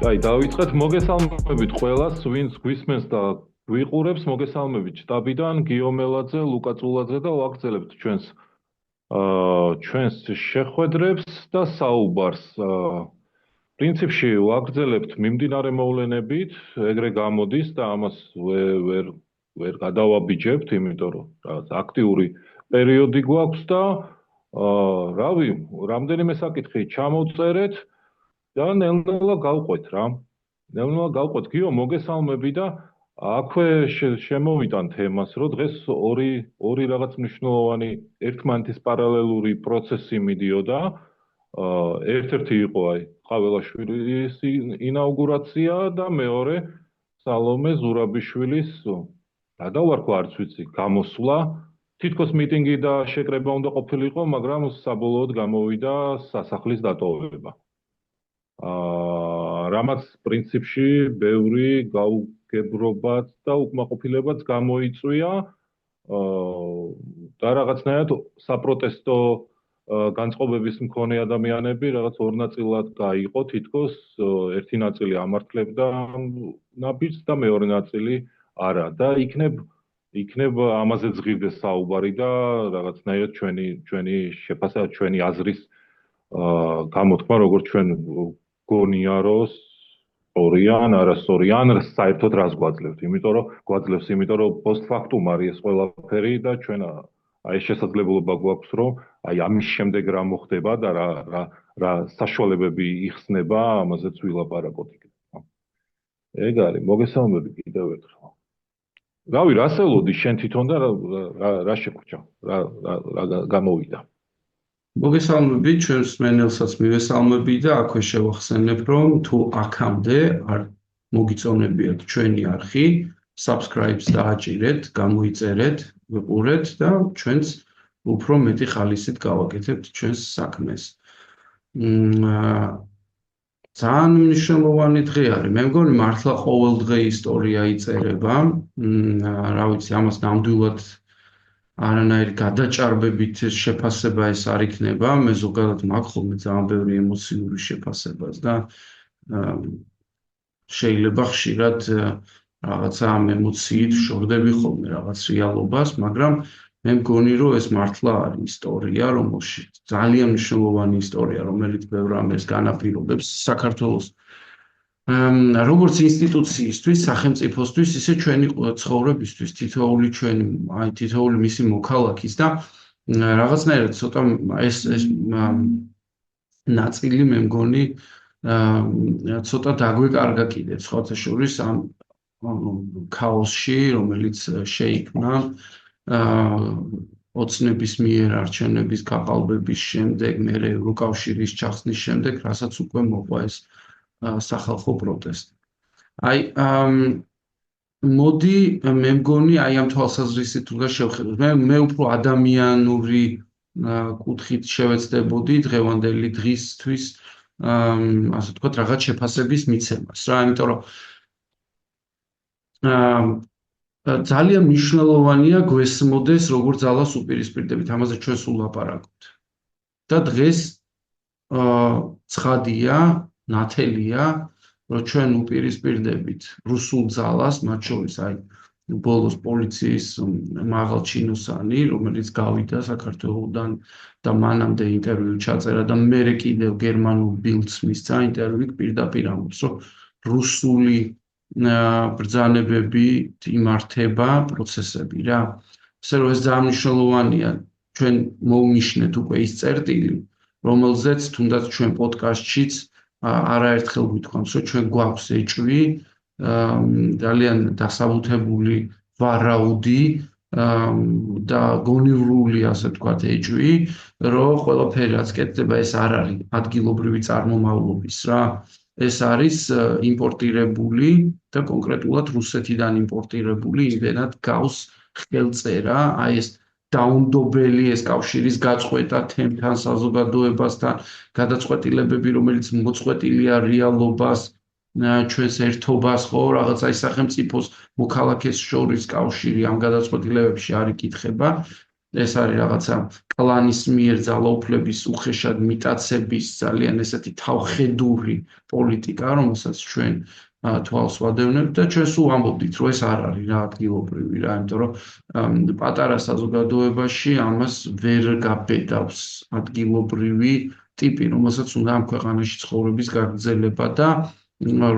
აი, დავიწყეთ მოგესალმებით ყველას, ვინც გვისმენს და გვიყურებს, მოგესალმებით შტაბიდან, გიო მელაძე, ლუკა წულაძე და ვაგრძელებთ ჩვენს შეხვედრებს და საუბარს. პრინციპში ვაგრძელებთ მიმდინარე მოვლენებით, ეგრე გამოდის და ამას ვერ გადავაბიჯებთ, იმიტომ რომ რაღაც აქტიური პერიოდი გვაქვს და რავი, რამდენიმე საკითხი ჩამოვწერეთ და ნელ-ნელა გავყვეთ რა. ნელ-ნელა გავყვეთ. გიო, მოგესალმები და აქვე შემოვიტან თემას, რომ დღეს ორი რაღაც მნიშვნელოვანი ერთმანეთის პარალელური პროცესი მიდიოდა. ერთ-ერთი იყო აი ყაველაშვილის ინაუგურაცია და მეორე სალომე ზურაბიშვილის გადავარქვა, არც ვიცი, გამოსვლა. თითქოს მიტინგი და შეკრება უნდა ყოფილიყო, მაგრამ საბოლოოდ გამოვიდა სასახლის დატოვება. რამაც პრინციპში ბევრი გაუგებრობაც და უკმაყოფილებაც გამოიწვია და რაღაცნაირად საპროტესტო განწყობების მქონე ადამიანები რაღაც ორ ნაწილად გაიყო, თითქოს ერთი ნაწილი ამართლებდა ნაბიჯს და მეორე ნაწილი არა და იქნებ ამაზე ზღირდეს საუბარი და რაღაცნაირად ჩვენი შეფასება, ჩვენი აზრის გამოთქმა, როგორც ჩვენ გონია რომ სწორიან, არასწორიან, საერთოდ რას გვაძლევთ, იმიტომ რომ პოსტფაქტუმ არის ეს ყველაფერი და ჩვენ აი შესაძლებლობა გვაქვს, რომ აი ამის შემდეგ რა მოხდება და რა საშუალებები იხსნება, ამაზეც ვილაპარაკოთ იქ. ეგ არის, მოგესალმები კიდევ ერთხელ. რავი, რას ელოდი შენ თვითონ და რა შეგხვდა, რა გამოვიდა? მოგესალმები, ჩვენს მენელსაც მივესალმები და აქვე შევახსენებ, რომ თუ აქამდე არ მოგიწონებიათ ჩვენი არხი, subscribe-ს დააჭირეთ, გამოიწერეთ, ვიყურეთ და ჩვენც უფრო მეტი ხალისით გავაკეთებთ ჩვენს საქმეს. ძალიან მნიშვნელოვანი დღე არის. მე მგონი მართლა ყოველდღე ისტორია იწერება. რა ვიცი, ამას ნამდვილად არანაირი გადაჭარბებით შეფასება ეს არ იქნება. მე ზოგადად მაქვს ხოლმე ძალიან ბევრი ემოციური შეფასებას და შეიძლება ხშირად რაღაცა ამ ემოციით შორდები ხოლმე რაღაც რეალობას, მაგრამ მე მგონი რომ ეს მართლა არის ისტორია, რომელშიც ძალიან მნიშვნელოვანი ისტორია, რომელიც ბევრ რამეს განაპირობებს საქართველოს როგორც ინსტიტუციისთვის, სახელმწიფოსთვის, ისე ჩვენი ცხოვრებისთვის, თითოეული მისი მოქალაქის და რაღაცნაირად ცოტა ეს ნაწილი მე მგონი ცოტა დაგვეკარგა კიდე სხვათა შორის ამ ქაოსში, რომელიც შეიქმნა ოცნების მიერ არჩევნების გაყალბების შემდეგ, მერე ევროკავშირის ჩახსნის შემდეგ, რასაც უკვე მოყვა ეს სახალხო პროტესტი. აი, მოდი მე მგონი აი ამ თვალსაზრისით უნდა შევხედოთ. მე უფრო ადამიანური კუთხით შევეცდებოდი დღევანდელი დღისთვის, ასე ვთქვათ, რაღაც შეფასების მიცემას რა, იმიტომ რომ ძალიან მნიშვნელოვანია გვესმოდეს, როგორ ძალას უპირისპირდებით, ამაზე ჩვენ სულ ლაპარაკობთ. და დღეს ცხადია, ნათელია, რომ ჩვენ უპირისპირდებით რუსულ ძალას, მათ შორის აი ბოლოს პოლიციის მაღალ ჩინოსანი, რომელიც გავიდა საქართველოდან და მანამდე ინტერვიუ ჩაწერა და მერე კიდევ გერმანულ ბილდს მისცა ინტერვიუ პირდაპირ ამბობს, რომ რუსული ბრძანებები იმართება პროცესები რა. ასე რომ ეს ძალიან მნიშვნელოვანია, ჩვენ მოვნიშნეთ უკვე ის წერტილი, რომელზეც თუნდაც ჩვენ პოდკასტშიც არაერთხელ გვითხოვს, რომ ჩვენ გვაქვს ეჭვი, ძალიან დასაბუთებული ვარაუდი და გონივრული, ასე ვთქვათ, ეჭვი, რომ ყველაფერი რაც კეთდება, ეს არ არის ადგილობრივი წარმომავლობის რა. ეს არის იმპორტირებული და კონკრეტულად რუსეთიდან იმპორტირებული, იმდენად გავს ხელწერა, აი ეს დაუნდობელი ეს კავშირის გაწყვეტა თემთან, საზოგადოებასთან, გადაწყვეტილებები, რომელიც მოწყვეტილია რეალობას, ჩვენს ერთობას, ხო, რაღაც აი სახელმწიფოს მოქალაქეს შორის კავშირი ამ გადაწყვეტილებებში არ იკითხება. ეს არის რაღაცა კლანის მიერ ძალაუფლების უხეშად მიტაცების ძალიან ესეთი თავხედური პოლიტიკა, რომელსაც ჩვენ თვალს ვადევნებთ და ჩვენ სულ ამბობდით, რომ ეს არ არის რა ადგილობრივი რა, იმიტომ რომ პატარა საზოგადოებაში ამას ვერ გაბედავს ადგილობრივი ტიპი, რომელსაც უნდა ამ ქვეყანაში ცხოვრების გაგრძელება და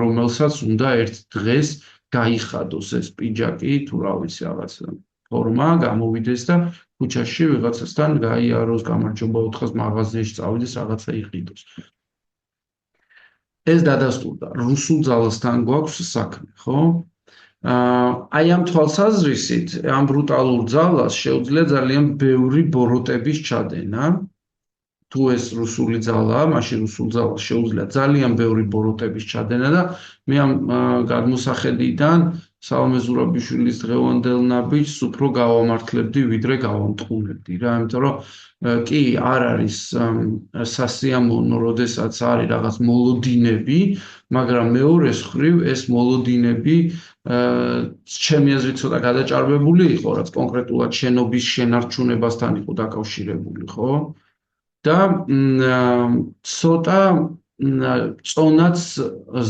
რომელსაც უნდა ერთ დღეს გაიხადოს ეს პიჯაკი, თუ რა ვიცი რაღაც ფორმა, გამოვიდეს და ქუჩაში ვიღაცასთან გაიაროს, გამარჯობა უთხრას, მაღაზიაში წავიდეს, რაღაცა იყიდოს. ეს დადასტურდა. რუსულ ძალასთან გვაქვს საქმე, ხო? აი ამ თვალსაზრისით, ამ ბრუტალურ ძალას შეუძლია ძალიან ბევრი ბოროტების ჩადენა. თუ ეს რუსული ძალაა, მაშინ რუსულ ძალას შეუძლია ძალიან ბევრი ბოროტების ჩადენა და მე ამ გადმოსახედიდან სალომე ზურაბიშვილის დღევანდელ ნაბიჯს უფრო გავამართლებდი, ვიდრე გავამტყუნებდი რა, იმიტომ რომ კი არ არის სასიამოვნო, როდესაც არის რაღაც მოლოდინები, მაგრამ მეორეს მხრივ ეს მოლოდინები ჩემი აზრით ცოტა გადაჭარბებული იყო, რაც კონკრეტულად შენობის შენარჩუნებასთან იყო დაკავშირებული, ხო? და ცოტა წონაც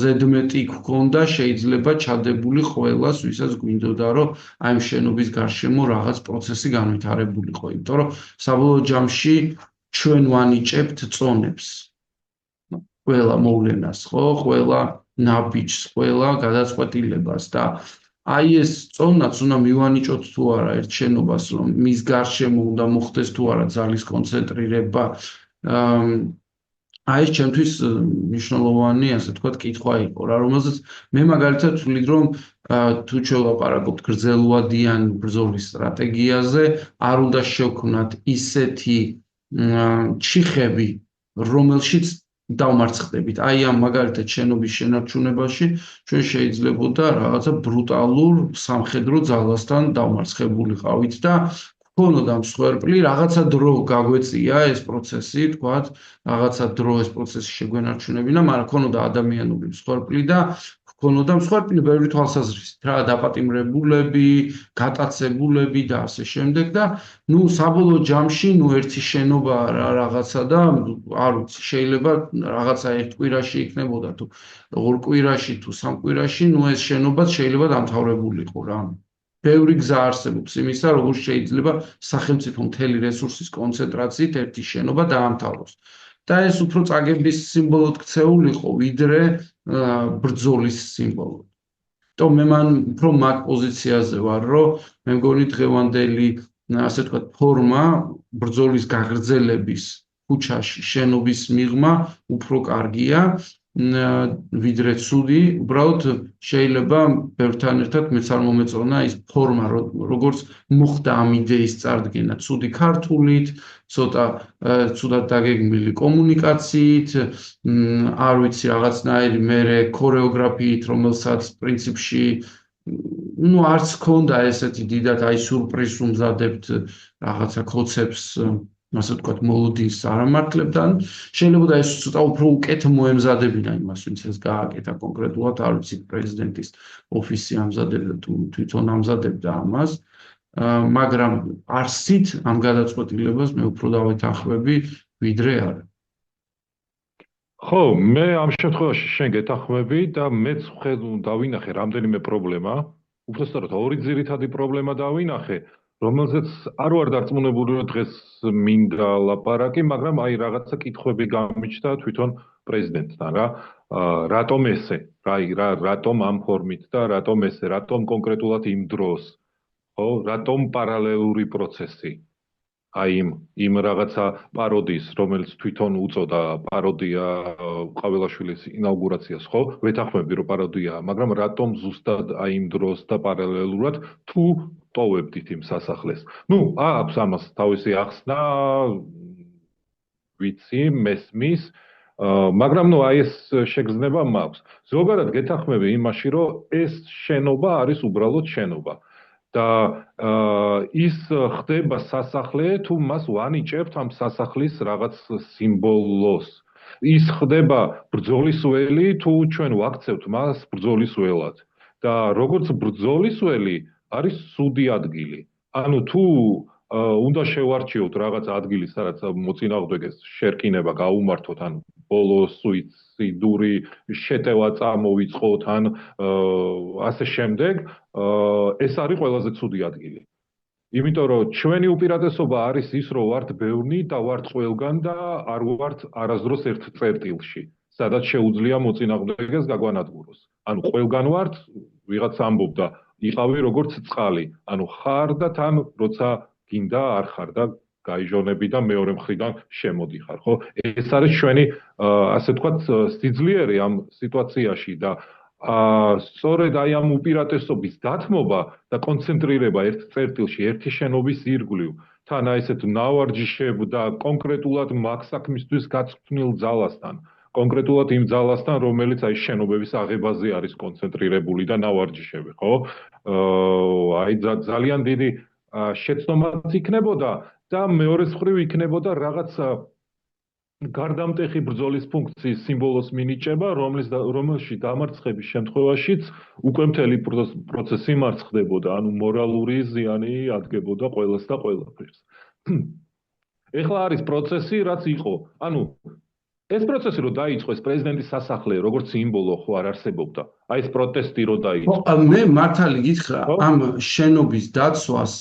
ზედმეტი გქონდა შეიძლება ჩადებული ყველას, ვისაც გვინდოდა, რომ აი ამ შენობის გარშემო რაღაც პროცესი განვითარებულიყო, იმიტომ რომ საბოლოო ჯამში ჩვენ ვანიჭებთ წონებს. ყველა მოვლენას, ხო, ყველა ნაბიჯს, ყველა გადაწყვეტილებას და აი ეს წონაც უნდა მივანიჭოთ თუ არა ერთ შენობას, რომ მის გარშემო უნდა მოხდეს თუ არა ძალის კონცენტრირება. აი ეს ჩემთვის მნიშვნელოვანი, ასე თქვა, კითხვა იყო რა, რომელზეც მე მაგალითად ვთვლით, რომ თუ ჩვენ ვლაპარაკობთ გრძელვადიან ბრძოლის სტრატეგიაზე, არ უნდა შევქმნათ ისეთი ჩიხები, რომელშიც დავმარცხდებით. აი ამ მაგალითად შენობის შენარჩუნებაში ჩვენ შეიძლებოდა რაღაცა ბრუტალურ სამხედრო ძალასთან დავმარცხებულიყავით და გქონოდა მსხვერპლი, რაღაცა დრო გაგვეწია ეს პროცესი, თქვათ, რაღაცა დრო ეს პროცესი შეგვენარჩუნებინა, მაგრამ გქონოდა ადამიანური მსხვერპლი და გქონოდა მსხვერპლი ბევრი თვალსაზრისით, რა, დაპატიმრებულები, გატაცებულები და ასე შემდეგ და ნუ საბოლოო ჯამში ნუ ერთი შენობა რაღაცა და არ ვიცი, შეიძლება რაღაცა ერთ კვირაში იქნებოდა თუ ორ კვირაში თუ სამ კვირაში, ნუ ეს შენობაც შეიძლება დამთავრებულიყო რა. ბევრი გზა არსებობს იმისა, როგორ შეიძლება სახელმწიფო მთელი რესურსის კონცენტრაციით ერთი შენობა დაამთავროს. და ეს უფრო წაგების სიმბოლოდ ქცეულიყო, ვიდრე ბრძოლის სიმბოლოდ. то მე მან უფრო მაგ პოზიციაზე ვარ, რომ მე მგონი დღევანდელი ასე თქვა ფორმა ბრძოლის გაგრძელების ქუჩაში შენობის მიღმა უფრო კარგია, ვიდრე ცუდი, უბრალოდ შეიძლება ბევრთან ერთად მეც არ მომეწონა ის ფორმა, როგორც მოხდა ამ იდეის წარდგენა, ცუდი ქართულით, ცოტა ცუდად დაგეგმილი კომუნიკაციით, არ ვიცი, რაღაცნაირი მერე ქორეოგრაფიით, რომელსაც პრინციპში ну არც ქონდა ესეთი დიდად აი სურპრიზს უმზადებთ რაღაცა ქოცებს ასე ვთქვათ მოლოდინს არამართლებთან შეიძლება ეს ცოტა უფრო უკეთ მოემზადებინა იმას ვინც ეს გააკეთა კონკრეტულად არ ვიცი პრეზიდენტის ოფისი ამზადებდა თუ თვითონ ამზადებდა ამას მაგრამ არსით ამ გადაწყვეტილებას მე უფრო დავეთანხმები ვიდრე არა ხო მე ამ შემთხვევაში შენ გეთანხმები და მეც დავინახე რამდენიმე პრობლემა უბრალოდ ორი ძირითადი პრობლემა დავინახე რომელზეც არ ვარ დარწმუნებული რომ დღეს მინდა ლაპარაკი, მაგრამ აი რაღაცა კითხვები გამიჩნდა თვითონ პრეზიდენტთან რა. რატომ ესე? რატომ ამ ფორმით და რატომ ესე? რატომ კონკრეტულად იმ დროს? ხო, რატომ პარალელური პროცესი? აი იმ რაღაცა პაროდიის, რომელიც თვითონ უწოდა პაროდია ყაველაშვილის ინაუგურაციას, ხო? ვეთანხმები რომ პაროდიაა, მაგრამ რატომ ზუსტად აი იმ დროს და პარალელურად თუ ტოვებდით იმ სასახლეს. ნუ, აქვს ამას თავისი ახსნა, ვიცი, მესმის, მაგრამ ნუ აი ეს შეგრძნება მაქვს. ზოგადად გეთანხმები იმაში, რომ ეს შენობა არის უბრალოდ შენობა. და ის ხდება სასახლე, თუ მას ვანიჭებთ ამ სასახლის რაღაც სიმბოლოს. ის ხდება ბრძოლის ველი, თუ ჩვენ ვაქცევთ მას ბრძოლის ველად. და როგორც ბრძოლის ველი არის სუდი ადგილი. ანუ თუ უნდა შევარჩიოთ რაღაც ადგილი, სადაც მოწინააღმდეგეს შერკინება გაუმართოთ, ან ბოლო სუიციდური შეტევა წამოვიწყოთ, ან ასე შემდეგ, ეს არის ყველაზე ცუდი ადგილი. იმიტომ რომ ჩვენი უპირატესობა არის ის, რომ ვართ ბევრნი და ვართ ყველგან და არ ვართ არასდროს ერთ წერტილში, სადაც შეუძლია მოწინააღმდეგეს გაგვანადგუროს. ანუ ყველგან ვართ, ვიღაც ამბობდა, იყავი როგორც წყალი, ანუ ხარ და თან როცა გინდა არ ხარ და გაიჟონები და მეორე მხრიდან შემოდიხარ, ხო? ეს არის ჩვენი ასე ვთქვათ სიძლიერე ამ სიტუაციაში და სწორედ აი ამ უპირატესობის დათმობა და კონცენტრირება ერთ წერტილში, ერთი შენობის ირგვლივ, თან აი ესეთ ნავარჯიშებ და კონკრეტულად მაგ საქმისთვის გაწვრთნილ ძალასთან, კონკრეტულად იმ ძალასთან, რომელიც აი შენობების აღებაზე არის კონცენტრირებული და ნავარჯიშები, ხო? აი ძალიან დიდი შეცდომაც იქნებოდა და მეორეს მხრივ იქნებოდა რაღაც გარდამტეხი ბრძოლის ფუნქციის სიმბოლოს მინიჭება, რომელშიც დამარცხების შემთხვევაშიც უკვე მთელი პროცესი მარცხდებოდა, ანუ მორალური ზიანი ადგებოდა ყველას და ყველაფერს. ეხლა არის პროცესი, რაც იყო. ანუ ეს პროცესი რო დაიწყო, ეს პრეზიდენტის სასახლე როგორც სიმბოლო ხო არ არსებობდა. აი ეს პროტესტი რო დაიწყო. მე მართალი გითხრა, ამ შენობის დაცვას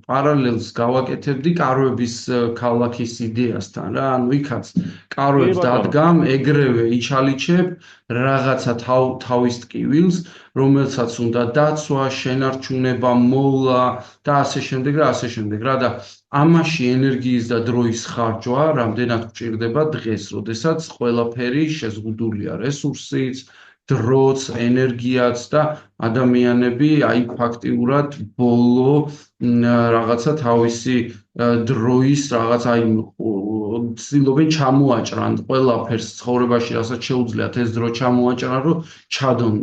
პარალელს გავაკეთებდი კარვების ქალაქის იდეასთან რა, ანუ იქაც კარვებს დადგამ, ეგრევე იჩალიჩებ რაღაცა თავის ტკივილს, რომელსაც უნდა დაცვა, შენარჩუნება, მოვლა და ასე შემდეგ და ასე შემდეგ რა და ამაში ენერგიის და დროის ხარჯვა რამდენად გვჭირდება დღეს, როდესაც ყველაფერი შეზღუდულია რესურსიც, დროც, ენერგიაც და ადამიანები აი ფაქტიურად ბოლო რაღაცა თავისი დროის რაღაც აი ცდილობენ ჩამოაჭრან ყველაფერს ცხოვრებაში, რასაც შეუძლიათ ეს დრო ჩამოაჭრან, რომ ჩადონ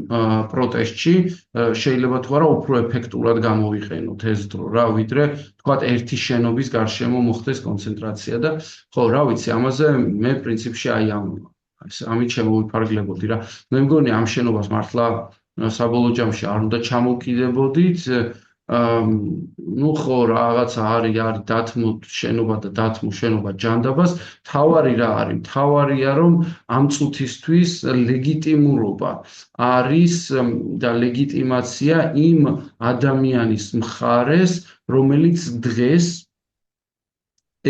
პროტესტში, შეიძლება თუ არა უფრო ეფექტურად გამოვიყენოთ ეს დრო რა, ვიდრე თქვათ ერთი შენობის გარშემო მოხდეს კონცენტრაცია და ხო, რა ვიცი, ამაზე მე პრინციპში აი ამით შემოვიფარგლებოდი რა. მე მგონი ამ შენობას მართლა საბოლოო ჯამში არ უნდა ჩამოვკიდებოდით. ну ხო რაღაცა არის დათმო შენობა და დათმო შენობა ჯანდაბას. თავარი რა არის? თავარია რომ ამ წუთისთვის ლეგიტიმურობა არის და ლეგიტიმაცია იმ ადამიანის მხარეს, რომელიც დღეს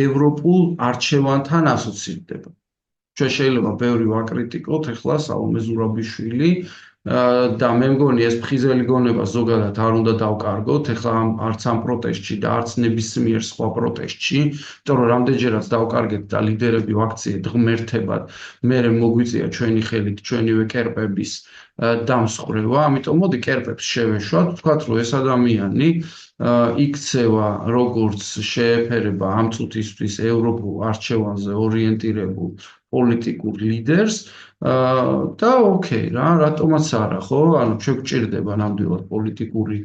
ევროპულ არჩევანთან ასოცირდება. ჩვენ შეიძლება ბევრი ვაკრიტიკოთ, ეხლა სალომე ზურაბიშვილი და მე მგონი ეს ფხიზელი გონება ზოგადად არ უნდა დავკარგოთ, ეხლა არც ამ პროტესტში და არც ნებისმიერ სხვა პროტესტში, იმიტომ რომ რამდენჯერაც დავკარგეთ და ლიდერები ვაქციეთ ღმერთებად, მერე მოგვიწია ჩვენი ხელით, ჩვენივე კერპების დამსხვრევა, ამიტომ მოდი კერპებს შევეშვათ, ვთქვათ რომ ეს ადამიანი იქცევა როგორც შეეფერება ამ წუთისთვის ევროპულ არჩევანზე ორიენტირებულ პოლიტიკურ ლიდერს და ოკეი რა, რატომაც არა, ხო? ანუ ჩვენ გვჭირდება ნამდვილად პოლიტიკური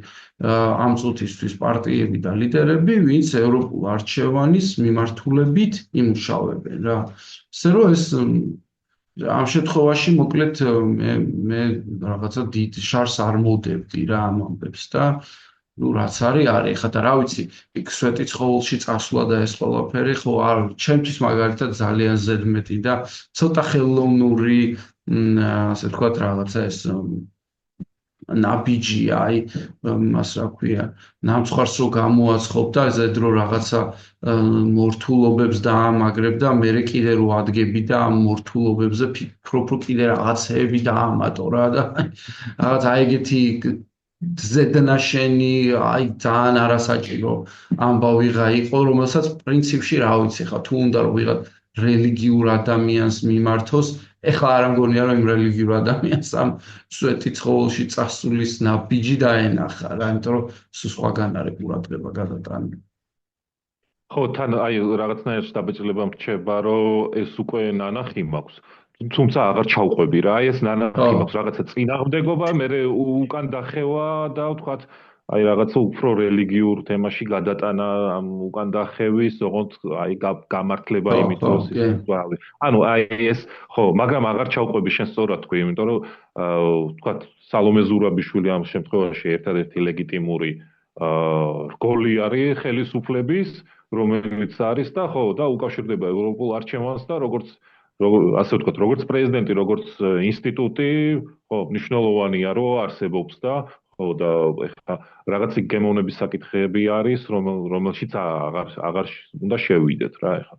ამ წუთისთვის პარტიები და ლიდერები, ვინც ევროპულ არჩევანის მიმართულებით იმუშავებენ რა. ასე რომ ეს ამ შემთხვევაში მოკლედ მე რაღაცა დიდ შარს არ მოვდებდი რა ამ ამბებს და ну რაც არის ეხლა და რა ვიცი იქ სვეტი ცხოველში წასვლა და ეს ყველაფერი ხო არ ჩემთვის მაგალითად ძალიან ზედმეტი და ცოტა ხელოვნური ასე ვთქვათ რაღაცა ეს ნაბიჯი აი მას რა ქვია ნამსხარს რო გამოაცხობ და ზედრო რაღაცა მორთულობებს დაამაგრებ და მე კიდე რო ადგები და ამ მორთულობებზე ფიქრობ რომ კიდე რაღაცეები დაამატო რა და რაღაც აი ეგეთი ზედნაშენი აი ძალიან არასაჭირო ამბავიღა იყო რომელსაც პრინციპში რა ვიცი ხა თუ უნდა რომ ვიღაც რელიგიურ ადამიანს მიმართოს ეხლა არ ამგონია რომ იმ რელიგიურ ადამიანს ამ სვეტი ცხოველში წასulis ნაბიჯი დაენახა რა იმიტომ რომ სხვაგან არის ყურადღება გადატანილი ხო თან აი რაღაცნაირად დაბეჭდილება მრჩება რომ ეს უკვე ნანახი მაქვს თუმცა აღარ ჩავყვები რა აი ეს ნანახი მაქვს რაღაცა წინააღმდეგობა მე უკან დახევა და ვთქვათ აი რაღაცა უფრო რელიგიურ თემაში გადატანა ამ უკან დახევის ოღონდ აი გამართლება იმით რომ ისე ანუ აი ეს ხო მაგრამ აღარ ჩავყვები შენ სწორად თქვი იმიტომ რომ ვთქვათ სალომე ზურაბიშვილი ამ შემთხვევაში ერთადერთი ლეგიტიმური რგოლი არის ხელისუფლების, რომელიც არის და ხო და უკავშირდება ევროპულ არჩევანს და ასე ვთქვათ, როგორც პრეზიდენტი, როგორც ინსტიტუტი, ხო, მნიშვნელოვანია, რომ არსებობს და ხო და ეხლა რაღაცი გემოვნების საკითხები არის, რომელშიც აღარ უნდა შევიდეთ რა ეხლა.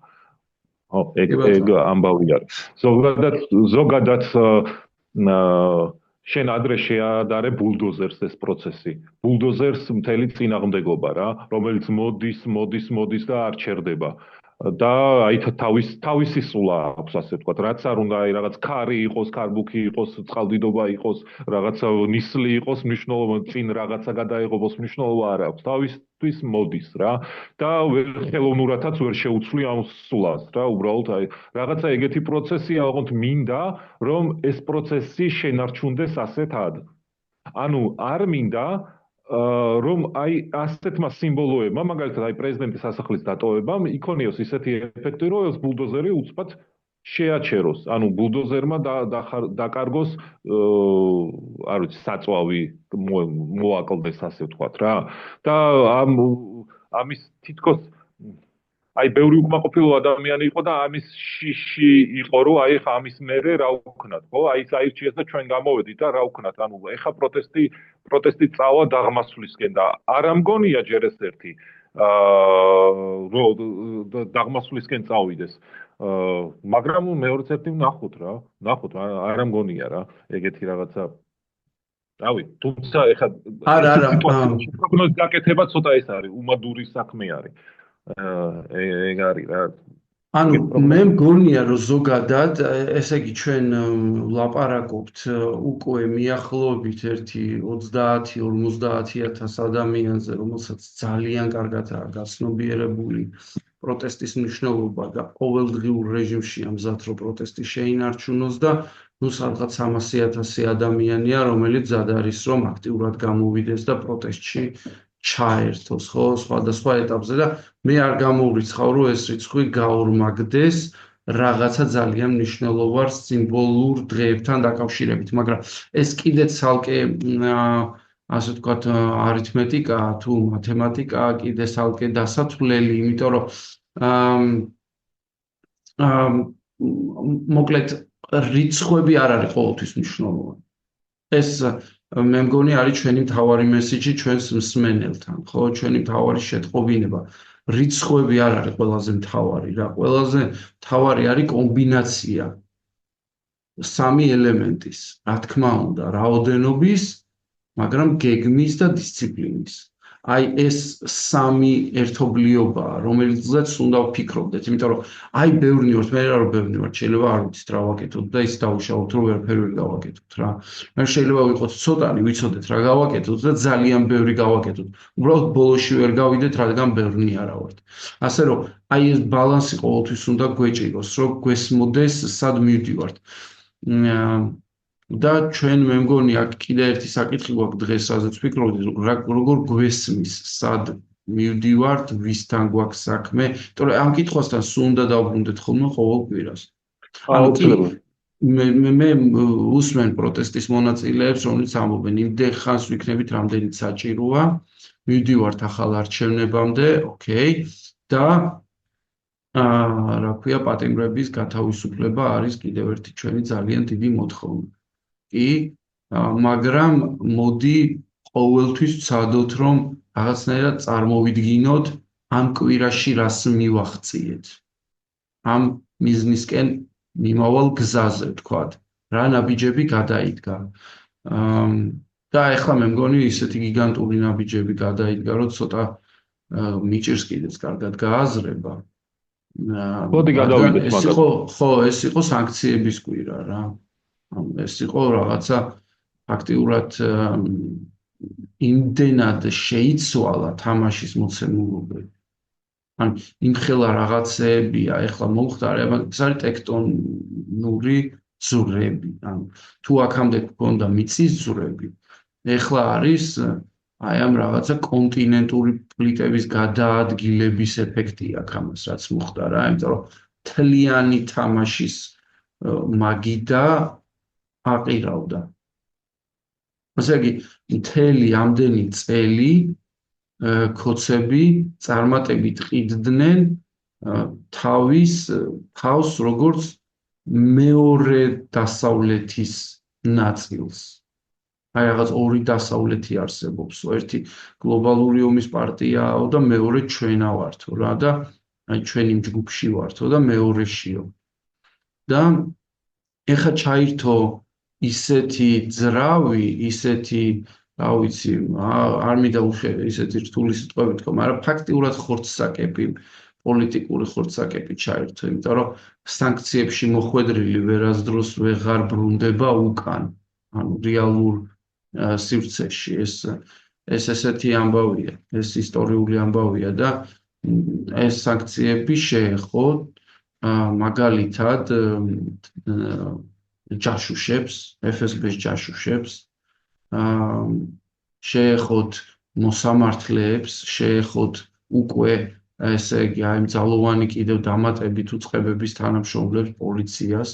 ხო, ეგ ამბავი არის. ზოგადად შენ ადრე შეადარე ბულდოზერს ეს პროცესი. ბულდოზერს მთელი წინააღმდეგობა რა, რომელიც მოდის და არ ჩერდება. და აი თავისი სულა აქვს ასე ვთქვათ, რაც არ უნდა აი რაღაც ქარი იყოს, ქარბუქი იყოს, წყალდიდობა იყოს, რაღაცა ნისლი იყოს, მნიშვნელოვანი წინ რაღაცა გადაიღოს, მნიშვნელობა არ აქვს. თავისთვის მოდის რა და ხელოვნურათაც ვერ შეუცვლი ამ სულას რა, უბრალოდ აი რაღაცა ეგეთი პროცესია, ოღონდ მინდა რომ ეს პროცესი შენარჩუნდეს ასეთად. ანუ არ მინდა რომ აი ასეთმა სიმბოლოებმა, მაგალითად აი პრეზიდენტის სასახლის დატოვებამ იქონიოს ისეთი ეფექტი, რომ ეს ბულდოზერი უცბად შეაჩეროს. ანუ ბულდოზერმა დაკარგოს არ ვიცი, საწვავი მოაკლდეს ასე ვთქვათ რა. და ამის თითქოს აი ბევრი უკმაყოფილო ადამიანი იყო და ამის შიში იყო, რომ აი ხა ამის მერე რა ვქნათ, ხო? აი საერთოდ და ჩვენ გამოვედით და რა ვქნათ, ანუ ეხა პროტესტი წავა დაღმასვლისკენ და არ ამგონია ჯერ ეს ერთი დაღმასვლისკენ წავიდეს. მაგრამ მეორეც ერთი ვნახოთ რა, არ ამგონია რა, ეგეთი რაღაცა. რავი, თუმცა ეხა პროგნოზის გაკეთება ცოტა ეს არის, უმადური საქმე არის. ეგ არის რა. ანუ მე მგონია რომ ზოგადად ესე იგი ჩვენ ვლაპარაკობთ უკვე მიახლოებით 30-50,000 ადამიანზე, რომელსაც ძალიან კარგად აქვს გაცნობიერებული პროტესტის მნიშვნელობა და ყოველდღიურ რეჟიმში ამზად რომ პროტესტი შეინარჩუნოს და ნუ სადღაც 300,000 ადამიანია, რომელიც ზად არის რომ აქტიურად გამოვიდეს და პროტესტში ჩაერთოს, ხო, სხვადასხვა ეტაპზე და მე არ გამოვრიცხავ, რომ ეს რიცხვი გაორმაგდეს რაღაცა ძალიან მნიშვნელოვან სიმბოლურ დღეებთან დაკავშირებით, მაგრამ ეს კიდე ცალკე ასე ვთქვათ, არითმეტიკაა თუ მათემატიკაა, კიდე ცალკე დასათვლელი, იმიტომ რომ მოკლედ რიცხვები არ არის ყოველთვის მნიშვნელოვანი. ეს მე მგონი არის ჩვენი მთავარი მესიჯი ჩვენს მსმენელთან, ხო, ჩვენი მთავარი შეტყობინება. რიცხვები არ არის ყველაზე მთავარი რა, ყველაზე მთავარი არის კომბინაცია სამი ელემენტის, რა თქმა უნდა, რაოდენობის, მაგრამ გეგმის და დისციპლინის. აი ეს სამი ერთობლიობაა, რომელზეც უნდა ვფიქრობდეთ, იმიტომ რომ აი ბევრნი ვართ, მე რა ბევრნი ვართ, შეიძლება არ ვიცით რა ვაკეთოთ და ის დავუშავოთ, რომ ვერაფერი ვერ გავაკეთოთ რა. მე შეიძლება ვიყოთ ცოტანი, ვიცოდეთ რა გავაკეთოთ და ძალიან ბევრი გავაკეთოთ. უბრალოდ ბოლოში ვერ გავიდეთ, რადგან ბევრნი არა ვართ. ასე რომ აი ეს ბალანსი ყოველთვის უნდა გვეჭიროს, რომ გვესმოდეს სად მივდივართ. და ჩვენ მე მგონი აქ კიდე ერთი საკითხი გვაქვს დღეს, სადაც ვფიქრობთ, როგორ გვესმის, სად მივდივართ, ვისთან გვაქვს საქმე, იმიტომ რომ ამ კითხვასთან სულ უნდა დავბრუნდეთ ხოლმე ყოველ კვირას. მე უსმენ პროტესტის მონაწილეებს, რომლებიც ამბობენ, იმდენ ხანს ვიქნებით, რამდენიც საჭიროა, მივდივართ ახალ არჩევნებამდე, ოკეი, და რა ქვია, პატიმრების გათავისუფლება არის კიდევ ერთი ჩვენი ძალიან დიდი მოთხოვნა. კი, მაგრამ მოდი ყოველთვის ვცადოთ, რომ რაღაცნაირად წარმოვიდგინოთ ამ კვირაში რას მივახციეთ. ამ მიზნისკენ მიმავალ გზაზე, ვთქვათ, რა ნაბიჯები გადაიდგა. და ეხლა მე მგონი ისეთი გიგანტური ნაბიჯები გადაიდგა, რომ ცოტა მიჭირს კიდეც კარგად გააზრება. მოდი გადავიდეთ მაგალითად. ხო, ეს იყო სანქციების კვირა რა. ეს იყო რაღაცა აქტიურად იმდენად შეიცვალა თამაშის მოცემულობები. ან იმხელა რაღაცეებია, ეხლა მომხდარა, ეს არის ტექტონური ძვრები. ანუ თუ აქამდე გქონდა მიწის ძვრები, ეხლა არის აი ამ რაღაცა კონტინენტური პლიტების გადაადგილების ეფექტი აქვს ამას, რაც მოხდა რა, იმიტომ რომ თლიანი თამაშის მაგიდა აყირავდა. ასე იგი, მთელი ამდენი წელი ქოცები წარმატებით ყიდდნენ თავის თავს როგორც მეორე დასავლეთის ნაწილს. აი რაღაც ორი დასავლეთი არსებობს. ერთი გლობალური ომის პარტიაო და მეორე ჩვენა ვართო რა და აი ჩვენ იმ ჯგუფში ვართო და მეორეშიო. და ეხა ჩაირთო ისეთი ძრავი, ისეთი რა ვიცი, არ მინდა ისეთი რთული სიტყვები თქვა, მაგრამ ფაქტიურად ხორცსაკები, პოლიტიკური ხორცსაკები ჩაირთო, იმიტომ რომ სანქციებში მოხვედრილი ვერასდროს ვეღარ ბრუნდება უკან. ანუ რეალურ სივრცეში ეს ესეთი ამბავია, ეს ისტორიული ამბავია და ეს სანქციები შეეხო მაგალითად ჯაშუშებს, FSB-ს ჯაშუშებს, შეეხოთ მოსამართლეებს, შეეხოთ უკვე ესე იგი აი ძალოვანი კიდევ დამატებით უწყებების თანამშრომლებს, პოლიციას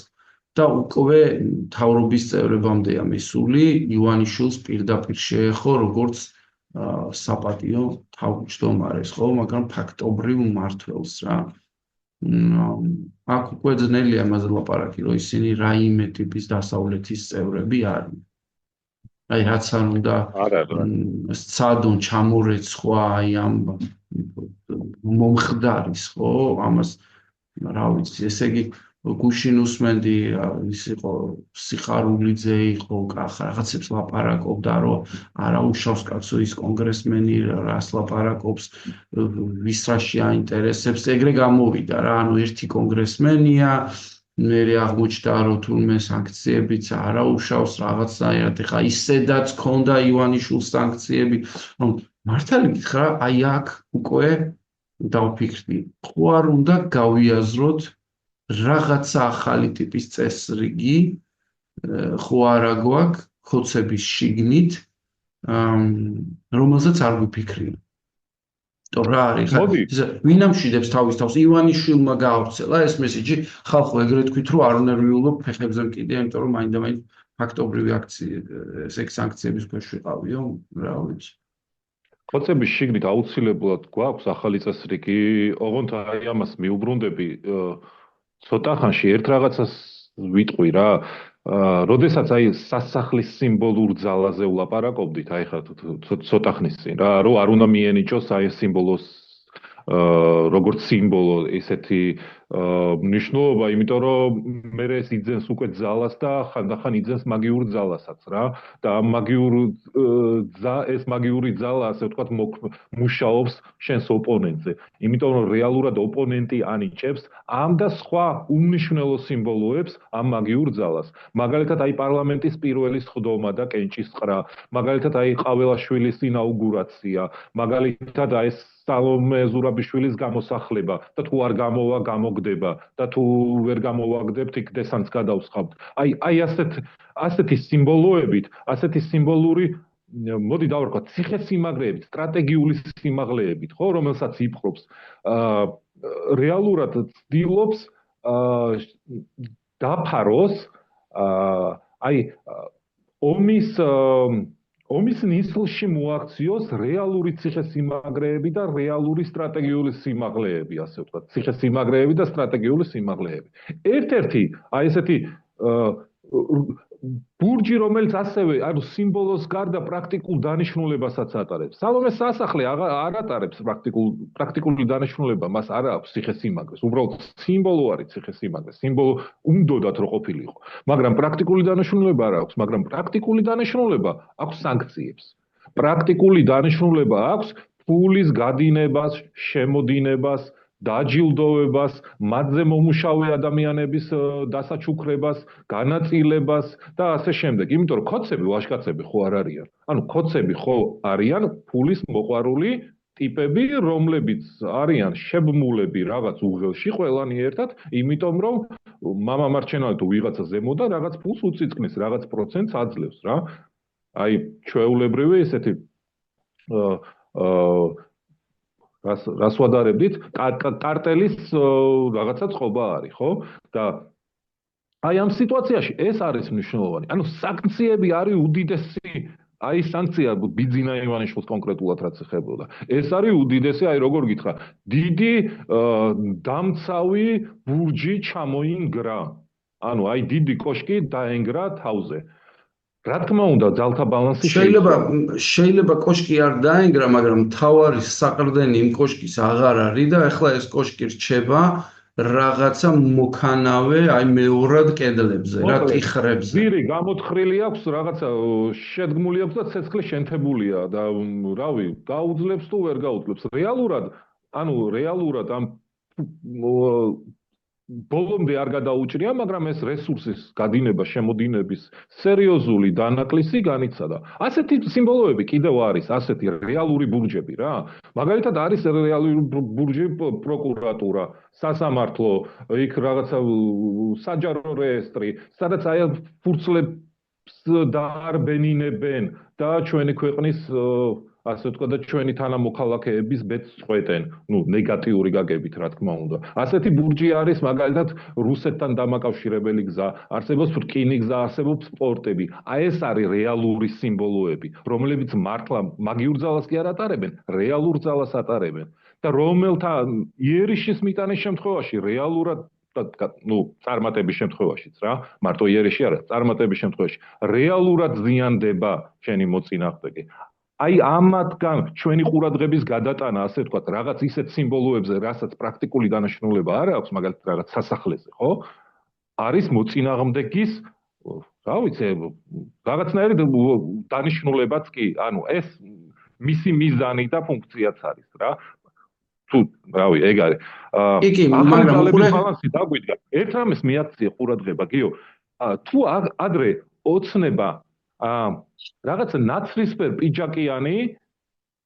და უკვე მთავრობის წევრებამდეა მისული, ივანიშვილს პირდაპირ შეეხო როგორც საპატიო თავმჯდომარეს, ხო, მაგრამ ფაქტობრივ მმართველს რა. აქ უკვე ძნელია იმაზე ლაპარაკი, რომ ისინი რაიმე ტიპის დასავლეთის წევრები არიან. აი რაც არ უნდა სცადონ ჩამორეცხვა აი ამ მომხდარის, ხო, ამას რა ვიცი, ესე იგი გუშინ უსმენდი ის იყო სიხარულიძე იყო რაღაცებს ლაპარაკობდა რომ არა უშავს კაცო ის კონგრესმენი რას ლაპარაკობს ვის რაში აინტერესებს ეგრე გამოვიდა რა ანუ ერთი კონგრესმენია მე აღმოჩნდა რომ თურმე სანქციებიც არა უშავს რაღაცნაირად ეხა ისედაც ქონდა ივანიშვილს სანქციები რომ მართალი გითხრა აი აქ უკვე დავფიქრდი ხო არ უნდა გავიაზროთ რაღაცა ახალი ტიპის წესრიგი ხო არა გვაქვს ხოცების შიგნით რომელზეც არ გვიფიქრია то რა არის ვინ ამშვიდებს თავის თავს ივანიშვილმა გაავრცელა ეს მესიჯი ხალხო ეგრე თქვით რომ არ ნერვიულობ ფეხებზე მკიდე იმიტომ რომ მაინდა-მაინც ფაქტობრივი აქციები სანქციების ქვეშ ვიყავიო რა ვიცი ხოცების შიგნით აუცილებლად გვაქვს ახალი წესრიგი ოღონდ აი ამას მიუბრუნდები ცოტა ხანში ერთ რაღაცას ვიტყვი რა როდესაც აი სასახლის სიმბოლურ ძალაზე ვლაპარაკობდით აი ხა ცოტა ხნის წინ რა რომ არ უნდა მიენიჭოს აი ეს სიმბოლოს როგორც სიმბოლო ესეთი მნიშვნელობა იმიტომ რომ მე ეს იძენს უკვე ძალას და ხანდახან იძენს მაგიურ ძალასაც რა და ეს მაგიური ძალა ასე ვთქვათ მუშაობს შენს ოპონენტზე იმიტომ რომ რეალურად ოპონენტი ანიჭებს ამ და სხვა უმნიშვნელო სიმბოლოებს ამ მაგიურ ძალას მაგალითად აი პარლამენტის პირველი სხდომა და კენჭისყრა მაგალითად აი ყაველაშვილის ინაუგურაცია მაგალითად აი სალომე ზურაბიშვილის გამოსახლება და თუ არ გამოვა გამოგდება და თუ ვერ გამოვაგდებთ იქ დესანტს გადავსხავთ აი ასეთი სიმბოლოებით ასეთი სიმბოლური მოდი დავარქვა ციხესიმაგრეებით სტრატეგიული სიმაღლეებით ხო რომელსაც იპყრობს რეალურად ცდილობს დაფაროს აი ომის ნისლში მოაქციოს რეალური ციხესიმაგრეები და რეალური სტრატეგიული სიმაღლეები, ასე ვთქვათ, ციხესიმაგრეები და სტრატეგიული სიმაღლეები. ერთ-ერთი, აი ესეთი ბურჯი, რომელიც ასევე, ანუ სიმბოლოს გარდა პრაქტიკულ დანიშნულებასაც ატარებს. სალომეს სასახლე არ ატარებს პრაქტიკული დანიშნულება, მას არ აქვს ციხესიმაგრეს. უბრალოდ სიმბოლო არის ციხესიმაგრე. სიმბოლო უნდათ რომ ყოფილიყო. მაგრამ პრაქტიკული დანიშნულება არ აქვს, მაგრამ პრაქტიკული დანიშნულება აქვს სანქციებს. პრაქტიკული დანიშნულება აქვს ფულის გადინებას, შემოდინებას დაჯილდოვებას, მათზე მომუშავე ადამიანების დასაჩუქრებას, განაწილებას და ასე შემდეგ. იმიტომ რომ ქოცები ვაჟკაცები ხო არ არიან. ანუ ქოცები ხო არიან ფულის მოყვარული ტიპები, რომლებიც არიან შებმულები რაღაც უღელში ყველანი ერთად, იმიტომ რომ მამა მარჩენალი თუ ვიღაცა ზემოდან რაღაც ფულს უწიწყნის, რაღაც პროცენტს აძლევს რა. აი ჩვეულებრივი ესეთი რას ვადარებდით კარტელის რაღაცა წყობა არის ხო და აი ამ სიტუაციაში ეს არის მნიშვნელოვანი ანუ სანქციები არის უდიდესი აი სანქცია ბიძინა ივანიშვილს კონკრეტულად რაც ეხებოდა. ეს არის უდიდესი, აი როგორ გითხრა, დიდი დამცავი ბურჯი ჩამოინგრა. ანუ აი დიდი კოშკი დაენგრა თავზე. რა თქმა უნდა, ძალთა ბალანსი შეიძლება კოშკი არ დაენგრა, მაგრამ თავარი საყრდენი იმ კოშკის აღარ არის და ახლა ეს კოშკი რჩება რაღაცა მოქანავე, აი მეორად კედლებზე, რა ტიხრებზე. ძირი გამოთხრილი აქვს, რაღაცა შედგმული აქვს და ცეცხლი შენთებულია და რავი, გაუძლებს თუ ვერ გაუძლებს. რეალურად ამ ბოლომდე არ გადაუჭრია, მაგრამ ეს რესურსის გადინება, შემოდინების სერიოზული დანაკლისი განიცადა. ასეთი სიმბოლოები კიდევ არის, ასეთი რეალური ბურჯები რა. მაგალითად არის რეალური ბურჯი პროკურატურა, სასამართლო, იქ რაღაცა საჯარო რეესტრი, სადაც აი ფურცლებს დაარბენინებენ და ჩვენი ქვეყნის ასე ვთქვა და ჩვენი თანამოქალაქეების ბედს წყვეტენ, ნეგატიური გაგებით, რა თქმა უნდა. ასეთი ბურჯი არის მაგალითად რუსეთთან დამაკავშირებელი გზა, არსებობს რკინიგზა, არსებობს პორტები. აი ეს არის რეალური სიმბოლოები, რომლებიც მართლა მაგიურ ძალას კი არ ატარებენ, რეალურ ძალას ატარებენ. და რომელთა იერიშის მიტანის შემთხვევაში რეალურად წარმატების შემთხვევაშიც რა, მარტო იერიში არა, წარმატების შემთხვევაში რეალურად ზიანდება ჩვენი მოწინააღმდეგე. აი ამათგან ჩვენი ყურადღების გადატანა, ასე ვთქვათ, რაღაც ისეთ სიმბოლოებზე, რასაც პრაქტიკული დანიშნულება არ აქვს, მაგალითად რაღაც სასახლეზე, ხო? არის მოწინააღმდეგის, რა ვიცი, რაღაცნაირი დანიშნულებაც კი, ანუ ეს მისი მიზანი და ფუნქციაც არის რა. თუ რავი, ეგ არის. მაგრამ ბალანსი დაგვიდგა. ერთ რამეს მიაქცია ყურადღება, გიო. თუ ადრე ოცნება რაღაცა ნაცრისფერ პიჯაკიანი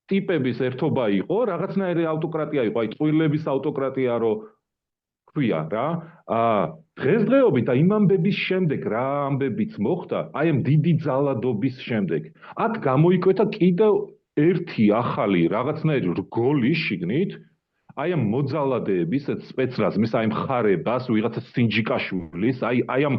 ტიპების ერთობა იყო, რაღაცნაირი ავტოკრატია იყო, აი წყვილების ავტოკრატია რო ქვია რა. დღესდღეობით და იმ ამბების შემდეგ რა ამბებიც მოხდა, აი ამ დიდი ძალადობის შემდეგ. აქ გამოიკვეთა კიდევ ერთი ახალი რაღაცნაირი რგოლი შიგნით, აი ამ მოძალადეების სპეცრაზმის, აი მხარებას, ვიღაცა სინჯიკაშვილის, აი ამ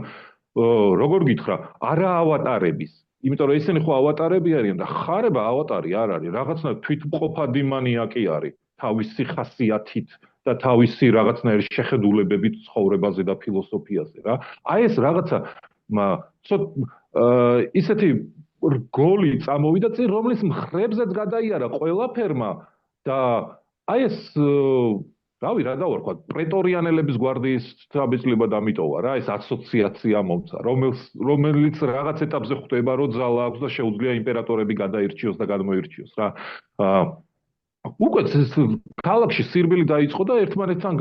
როგორ გითხრა, არაავატარების. იმიტომ რომ ისინი ხო ავატარები არიან და ხარება ავატარი არ არის, რაღაცნაირ თვითმყოფადი მანიაკი არის, თავისი ხასიათით და თავისი რაღაცნაირი შეხედულებებით ცხოვრებაზე და ფილოსოფიაზე რა. აი ეს რაღაცა ისეთი რგოლი წამოვიდა წინ, რომლის მხრებზეც გადაიარა ყველაფერმა და აი ეს რავი რა დავარქვა, პრეტორიანელების გვარდიის საბეჭდილება დამიტოვა რა, ეს ასოციაცია მომცა, რომელიც რაღაც ეტაპზე ხვდება, რომ ძალა აქვს და შეუძლია იმპერატორები გადაირჩიოს და გადმოირჩიოს რა. უკვე ქალაქში სირბილი დაიწყო და ერთმანეთთან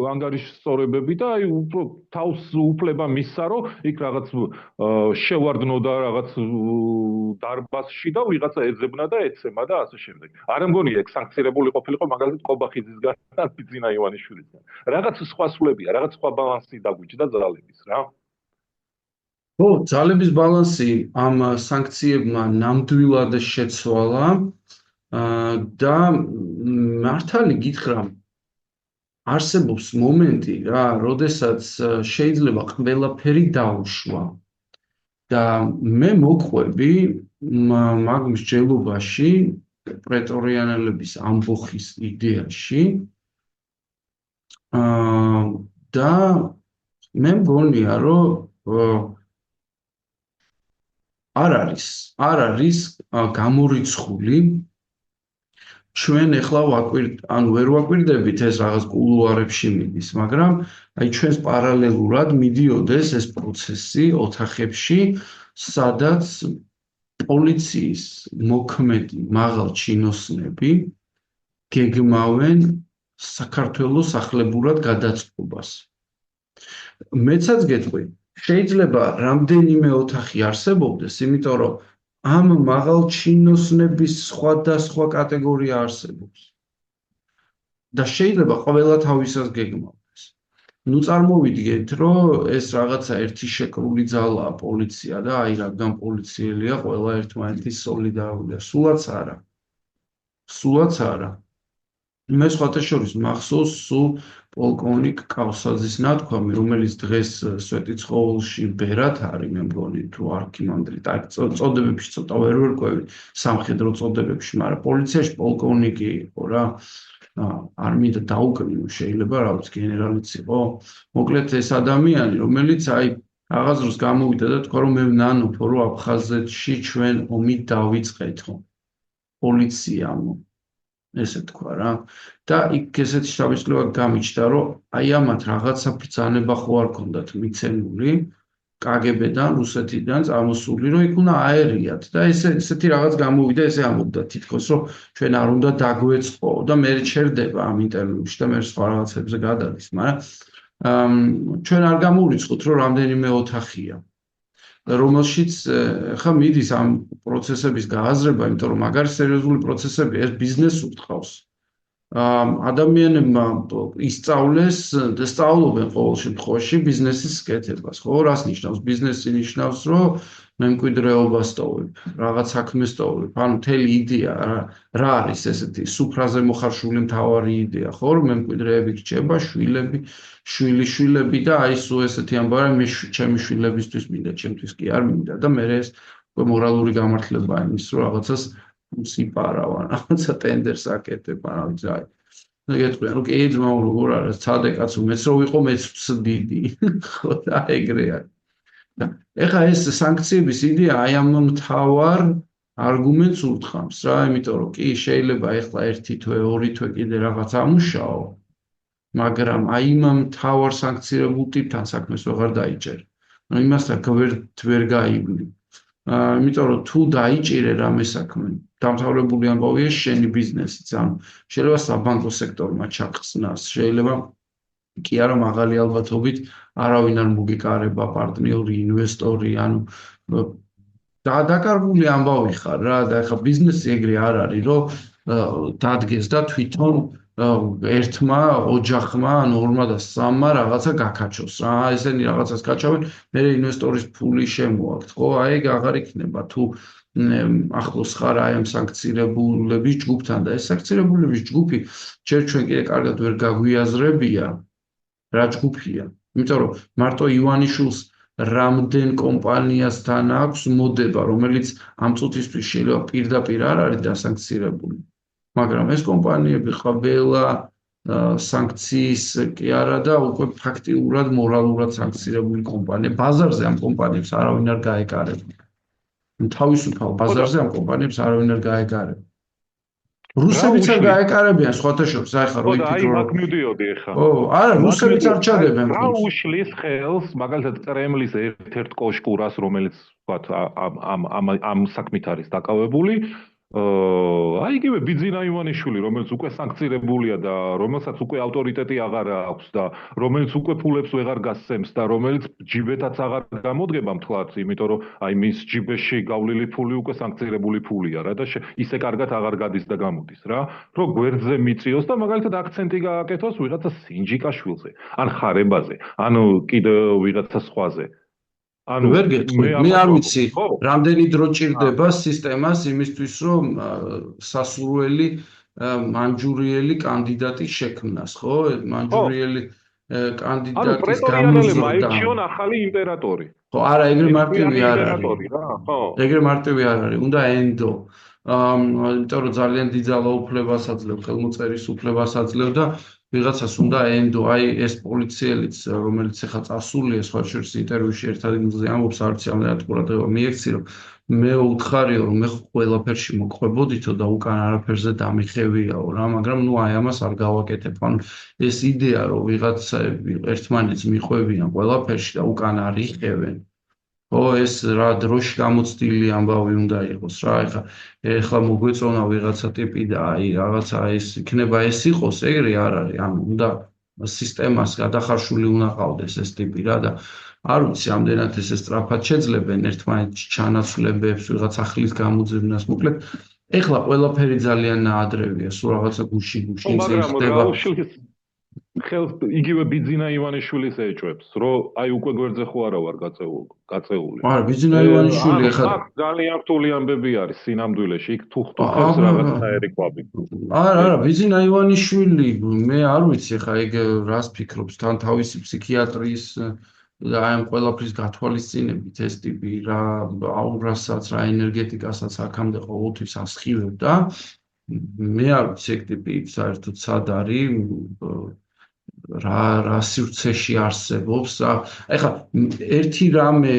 ანგარიშსწორებები და აი უფრო თავს უფლება მისცა, რომ იქ რაღაც შევარდნოდა რაღაც დარბაზში და ვიღაცა ეძებნა და ეცემა და ასე შემდეგ. არ მგონია ეგ სანქცირებული ყოფილიყო მაგალითად კობახიძისგან და ბიძინა ივანიშვილისგან. რაღაც სხვა სულებია, რაღაც სხვა ბალანსი დაგვიჭდა ძალების რა. ხო, ძალების ბალანსი ამ სანქციებმა ნამდვილად შეცვალა. და მართალი გითხრა, არსებობს მომენტი რა, როდესაც შეიძლება ყველაფერი დაუშვა და მე მოყვები მაგ მსჯელობაში პრეტორიანელების ამბოხის იდეაში და მე მგონია რომ არ არის გამორიცხული ჩვენ ახლა ვერ ვაკვირდებით ეს რაღაც კულუარებში მიდის, მაგრამ აი ჩვენს პარალელურად მიდიოდეს ეს პროცესი ოთახებში, სადაც პოლიციის მოქმედი მაღალ ჩინოსნები გეგმავენ საქართველოს ახლებურად გადაწყობას. მეცაც გეტყვი, შეიძლება რამდენიმე ოთახი არსებობდეს, იმიტომ რომ ამ მაღალ ჩინოსნების სხვადასხვა კატეგორია არსებობს. და შეიძლება ყველა თავისას გეგმავდეს. ნუ წარმოვიდგეთ, რომ ეს რაღაცა ერთი შეკრული ძალაა პოლიცია და აი რადგან პოლიციელია ყველა ერთმანეთის სოლიდარულია. სულაც არა. მე სხვათა შორის მახსოვს სულ პოლკოვნიკ კავსაძის ნათქვამი, რომელიც დღეს სვეტიცხოვლში ბერად არის, მე მგონი თუ არ გიმანდრით, აი წოდებებში ცოტა ვერ ვერკვევი სამხედრო წოდებებში, მაგრამ პოლიციაში პოლკოვნიკი იყო რა. არ მინდა დაუკრინო, შეიძლება რაღაც გენერალიც იყო. მოკლედ ეს ადამიანი, რომელიც აი რაღაც დროს გამოვიდა და თქვა რომ მე ვნანობ რომ აფხაზეთში ჩვენ ომი დავიწყეთო. პოლიციამ ესე თქვა რა. და იქ ესეთი შთაბეჭდილება გამიჩნდა, რომ აი ამათ რაღაცა ბრძანება ხო არ ქონდათ მიცემული კგბ-დან, რუსეთიდან წამოსული, რომ იქ უნდა აერიათ და ესეთი რაღაც გამოვიდა, ესე ამბობდა თითქოს, რომ ჩვენ არ უნდა დაგვეწყო და მე ჩერდება ამ ინტერვიუში და მე სხვა რაღაცებზე გადადის, მაგრამ ჩვენ არ გამოვიწყოთ, რომ რამდენიმე ოთახია. რომელშიც ხა მიდის ამ პროცესების გააზრება, იმიტომ რომ მაგარი სერიოზული პროცესები ეს ბიზნესს ურტყავს. ადამიანებმა ისწავლეს და სწავლობენ ყოველ შემთხვევაში ბიზნესის კეთებას, ხო? რას ნიშნავს? ბიზნესი ნიშნავს, რომ მემკვიდრეობას ტოვებ, რაღაც საქმეს ტოვებ. ანუ მთელი იდეა რა არის ესეთი სუფრაზე მოხარშული მთავარი იდეა, ხო? რომ მემკვიდრეები გრჩება, შვილები, შვილიშვილები და აი სულ ესეთი ამბავი მე ჩემი შვილებისთვის მინდა, ჩემთვის კი არ მინდა და მე ეს მორალური გამართლებაა იმის, რომ რაღაცას სიპარავან, რაღაცა ტენდერს აკეთებ, რა ვიცი, აი. ეგეთქვია, რომ კი ძმაო, როგორ არის, ცადე კაცო, მეც რო ვიყო, მეც ვცდიდი. ხო და ეგრე არის. ეხლა ეს სანქციების იდეა აი ამ მთავარ არგუმენტს ურტყამს რა, იმიტომ რომ კი შეიძლება ეხლა ერთი თვე, ორი თვე კიდე რაღაც ამუშაო, მაგრამ აი იმ მთავარ სანქცირებულ ტიპთან საქმეს ვეღარ დაიჭერ. ანუ იმასთან გვერდ ვერ გაივლი. იმიტომ რომ თუ დაიჭირე რამე საქმე, დამთავრებული ამბავია შენი ბიზნესიც, ანუ შეიძლება საბანკო სექტორმა ჩახსნას, შეიძლება კი არა მაღალი ალბათობით არავინ არ მოგეკარება პარტნიორი, ინვესტორი, ანუ დაკარგული ამბავი ხარ რა და ეხლა ბიზნესი ეგრე არ არის, რომ დადგეს და თვითონ ერთმა ოჯახმა, ან ორმა და სამმა რაღაცა გაკაჩოს რა, ესენი რაღაცას გაჩავენ, მე ინვესტორის ფული შემოაქვთ, ხო? აი ეგ აღარ იქნება თუ ახლოს ხარ აი ამ სანქცირებულების ჯგუფთან და ეს სანქცირებულების ჯგუფი ჯერ ჩვენ კიდე კარგად ვერ გაგვიაზრებია რა ჯგუფია. იმიტომ რომ მარტო ივანიშვილს რამდენ კომპანიასთან აქვს მოდება, რომელიც ამ წუთისთვის შეიძლება პირდაპირ არ არის დასანქცირებული. მაგრამ ეს კომპანიები ყველა სანქციის კი არა და უკვე ფაქტიურად მორალურად სანქცირებული კომპანია. ბაზარზე ამ კომპანიებს არავინ არ გაეკარება. თავისუფალ ბაზარზე ამ კომპანიებს არავინ არ გაეკარება. რუსებიც არ გაეკარებიან სხვათა შორის, აი ხა რო იქ აი მაგ მივდიოდი ეხა. ო, არა, რუსებიც არ ჩადებენ. რა უშლის ხელს, მაგალითად კრემლის ერთ-ერთ კოშკურას, რომელიც ვთქვათ ამ საქმით არის დაკავებული, აი იგივე ბიძინა ივანიშვილი, რომელიც უკვე სანქცირებულია და რომელსაც უკვე ავტორიტეტი აღარ აქვს და რომელიც უკვე ფულებს ვეღარ გასცემს და რომელიც ჯიბეთაც აღარ გამოდგება მთლაც, იმიტომ რომ აი მის ჯიბეში გავლილი ფული უკვე სანქცირებული ფულია რა და ისე კარგად აღარ გადის და გამოდის რა, რომ გვერდზე მიწიოს და მაგალითად აქცენტი გააკეთოს ვიღაცა სინჯიკაშვილზე, ან ხარებაზე, ან კიდე ვიღაცა სხვაზე. ანუ ვერ გეტყვი, მე არ ვიცი, რამდენი დრო ჭირდება სისტემას იმისთვის, რომ სასურველი მანჯურიელი კანდიდატის შექმნას, ხო? მანჯურიელი კანდიდატის გამოზრდა. მაიჩიონ ახალი იმპერატორი. ხო, არა, ეგრე მარტივი არ არის. ეგრე მარტივი არ არის, უნდა ენდო. იმიტომ რომ ძალიან დიდ ძალაუფლებას აძლევ, ხელმოწერის უფლებას აძლევ და ვიღაცას უნდა ენდო, აი ეს პოლიციელიც, რომელიც ახლა წასულია სხვა შორის ინტერვიუში ერთ ადგილზე ამბობს, არც ამდენად ყურადღება მიექცი, რომ მე უთხარიო, რომ მე ყველაფერში მოყვებოდითო და უკან არაფერზე დამიხევიაო რა, მაგრამ ნუ აი ამას არ გავაკეთებ. ანუ ეს იდეა, რომ ვიღაცები ერთმანეთს მიყვებიან ყველაფერში და უკან არ იხევენ, ხო, ეს რა დროში გამოცდილი ამბავი უნდა იყოს რა, ეხლა მოგვეწონა ვიღაცა ტიპი და აი რაღაცა ეს იქნება ეს იყოს, ეგრე არ არის, ანუ უნდა სისტემას გადახარშული უნდა ყავდეს ეს ტიპი რა და არ ვიცი, ამდენად ესე სწრაფად შეძლებენ ერთმანეთში ჩანაცვლებებს, ვიღაც ახლის გამოძებნას, მოკლედ ეხლა ყველაფერი ძალიან ნაადრევია, სულ რაღაცა გუში ხდება. ხელს იგივე ბიძინა ივანიშვილის ეჭვებს, რომ აი უკვე გვერდზე ხო არა ვარ გაწეული. არა, ბიძინა ივანიშვილი ახლა ძალიან რთული ამბები არის სინამდვილეში, იქ თუ ხტუხებს რაღაცნაირი კვაბი. არა, ბიძინა ივანიშვილი, მე არ ვიცი ახლა ეგ რას ფიქრობს, თან თავისი ფსიქიატრის და აი ამ ყველაფრის გათვალისწინებით ეს ტიპი რა აურასაც, რა ენერგეტიკასაც აქამდე ყოველთვის ასხივებდა. მე არ ვიცი ეგ ტიპი საერთოდ სად არის, რა სივრცეში არსებობს. ეხლა ერთი რამე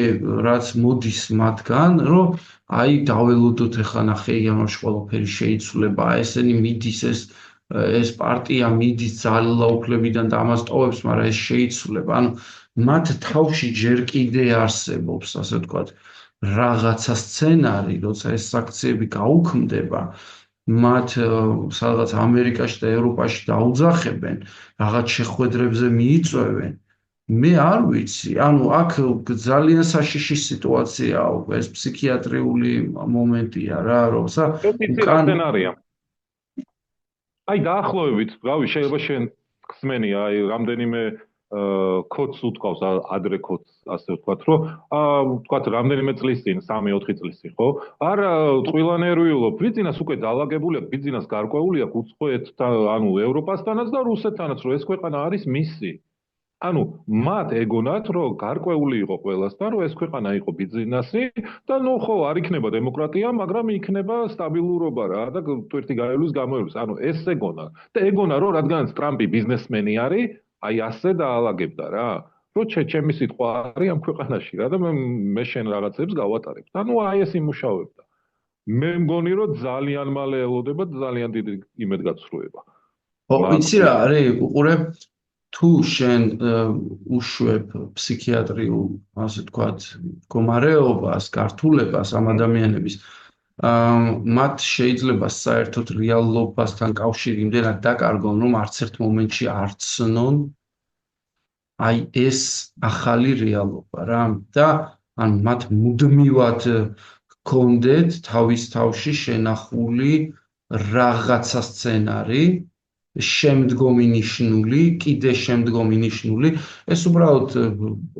რაც მოდის მათგან, რომ აი დაველოდოთ ეხლა ნახე იანვარში ყველაფერი შეიცვლება, ესენი მიდის ეს პარტია მიდის ძალაუფლებიდან და ამას ტოვებს, მაგრამ ეს შეიცვლება. ანუ მათ თავში ჯერ კიდე არსებობს, ასე ვთქვათ, რაღაცა სცენარი, როცა ეს საქციები გაუქმდება, მათ სადღაც ამერიკაში და ევროპაში დაუძახებენ, რაღაც შეხვედრებზე მიიწვევენ. მე არ ვიცი, ანუ აქ ძალიან საშიში სიტუაციაა, ეს ფსიქიატრიული მომენტია რა, როცა სცენარია. აი დაახლოებით, რავი, შეიძლება შენ ხსმენი, აი რამდენიმე კოდს უთქვავს ადრე კოდს, ასე ვთქვათ, რომ ვთქვათ რამდენიმე წლის წინ, 3-4 წლის წინ, ხო? არა, ტყუილანერვიულობ, ბიძინას უკვე დაალაგებული აქვს, ბიძინას გარკვეული აქვს უცხოეთთან, ანუ ევროპასთანაც და რუსეთთანაც, რომ ეს ქვეყანა არის მისი. ანუ მათ ეგონათ, რომ გარკვეული იყო ყველასთან, რომ ეს ქვეყანა იყო ბიძინასი და ნუ ხო არ იქნება დემოკრატია, მაგრამ იქნება სტაბილურობა რა და თვერთი გაივლის გამოივლის. ანუ ეს ეგონა. და ეგონა, რომ რადგანაც ტრამპი ბიზნესმენი არის, აი ასე დაალაგებდა რა. რომ ჩემი სიტყვა არის ამ ქვეყანაში რა და მე შენ რაღაცებს გავატარებ. ანუ აი ეს იმუშავებდა. მე მგონი, რომ ძალიან მალე ელოდება ძალიან დიდი იმედგაცრუება. ხო, იცი რა არის, უყურე თუ შენ უშვებ ფსიქიატრიულ, ასე ვთქვათ, მდგომარეობას, გართულებას ამ ადამიანების, მათ შეიძლება საერთოდ რეალობასთან კავშირი იმდენად დაკარგონ, რომ არც ერთ მომენტში არ ცნონ აი ეს ახალი რეალობა რა და ან მათ მუდმივად გქონდეთ თავის თავში შენახული რაღაცა სცენარი შემდგომი ნიშნული, კიდე შემდგომი ნიშნული, ეს უბრალოდ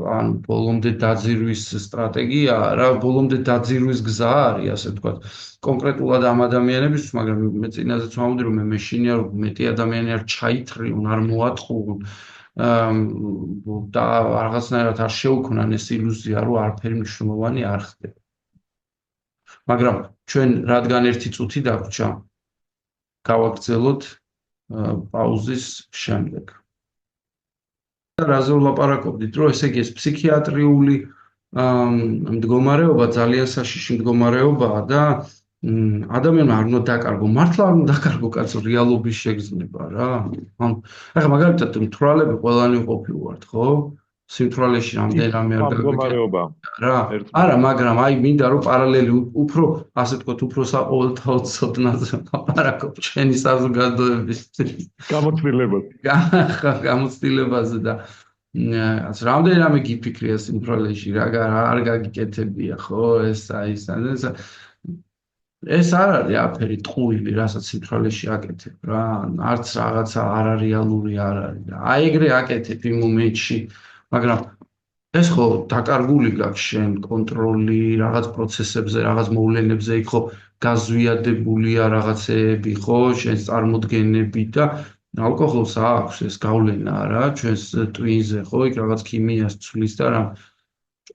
ან ბოლომდე დაძირვის სტრატეგიაა რა, ბოლომდე დაძირვის გზა არის, ასე ვთქვათ, კონკრეტულად ამ ადამიანებისთვის, მაგრამ მე წინაზეც ვამბობდი, რომ მე მეშინია, რომ მეტი ადამიანი არ ჩაითრიონ, არ მოატყუონ და რაღაცნაირად არ შეუქმნან ეს ილუზია, რომ არაფერი მნიშვნელოვანი არ ხდება. მაგრამ ჩვენ რადგან ერთი წუთი დაგვრჩა, გავაგრძელოთ პაუზის შემდეგ. რაზე ვლაპარაკობდით, რომ ესე იგი ეს ფსიქიატრიული მდგომარეობა ძალიან საშიში მდგომარეობაა და ადამიანმა არ უნდა დაკარგო, მართლა არ უნდა დაკარგო კაცო რეალობის შეგრძნება რა. ახლა მაგალითად მთვრალები ყველანი ყოფილვართ, ხო? სიმთვრალეში რამდენიმე არ მდგომარეობა რა. არა, მაგრამ აი მინდა რომ პარალელი უფრო, ასე ვთქვათ, უფრო საყოველთაოდ ცოდნაზე ლაპარაკობ ჩვენი საზოგადოების გამოცდილებაზე და რამდენიმე გიფიქრია სიმთვრალეში რა არ გაგიკეთებია, ხო? ეს არ არის აფერი ტყუილი, რასაც სიმთვრალეში აკეთებ რა. არც რაღაცა არარეალური არ არის რა. აი ეგრე აკეთებ იმ მომენტში, მაგრამ ეს ხო დაკარგული გაქვს შენ კონტროლი რაღაც პროცესებზე, რაღაც მოვლენებზე, იქ ხო გაზვიადებულია რაღაცეები, ხო, შენს წარმოდგენები და ალკოჰოლს აქვს ეს გავლენა რა, ჩვენს ტვინზე, ხო, იქ რაღაც ქიმიას ცვლის და რა.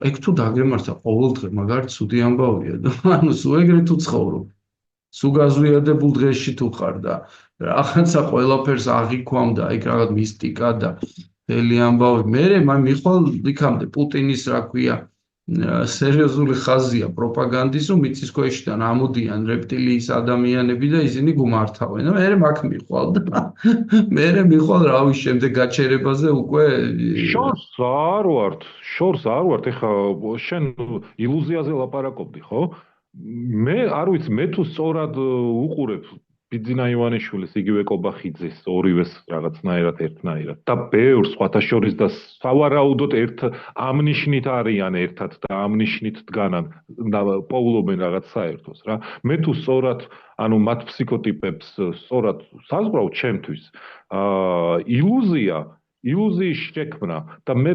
ეგ თუ დაგემართა ყოველდღე, მაგარი ცუდი ამბავია და ანუ სულ ეგრე თუ ცხოვრობ. სულ გაზვიადებულ დღეში თუ ხარ და რაღაცა ყველაფერს აღიქვამ და იქ რაღაც მისტიკა და მთელი ამბავი. მერე მიხვალ იქამდე პუტინის რა ქვია სერიოზული ხაზია პროპაგანდის, რომ მიწის ქვეშიდან ამოდიან რეპტილიის ადამიანები და ისინი გუმართავენ. მერე მაგ მიხვალ და მერე მიხვალ რავი შემდეგ გაჩერებაზე უკვე შორს არ ვართ. ეხა შენ ილუზიაზე ლაპარაკობდი, ხო? მე არ ვიცი, მე თუ სწორად უყურებ ბიძინა ივანიშვილის, იგივე კობახიძის, ორივეს რაღაცნაირად ერთნაირად და ბევრ სხვათა შორის და სავარაუდოდ ამ ნიშნით არიან ერთად და ამ ნიშნით დგანან და პოულობენ რაღაც საერთოს რა. მე თუ სწორად, ანუ მათ ფსიქოტიპებს სწორად საზღვრავ ჩემთვის ილუზიის შექმნა და მე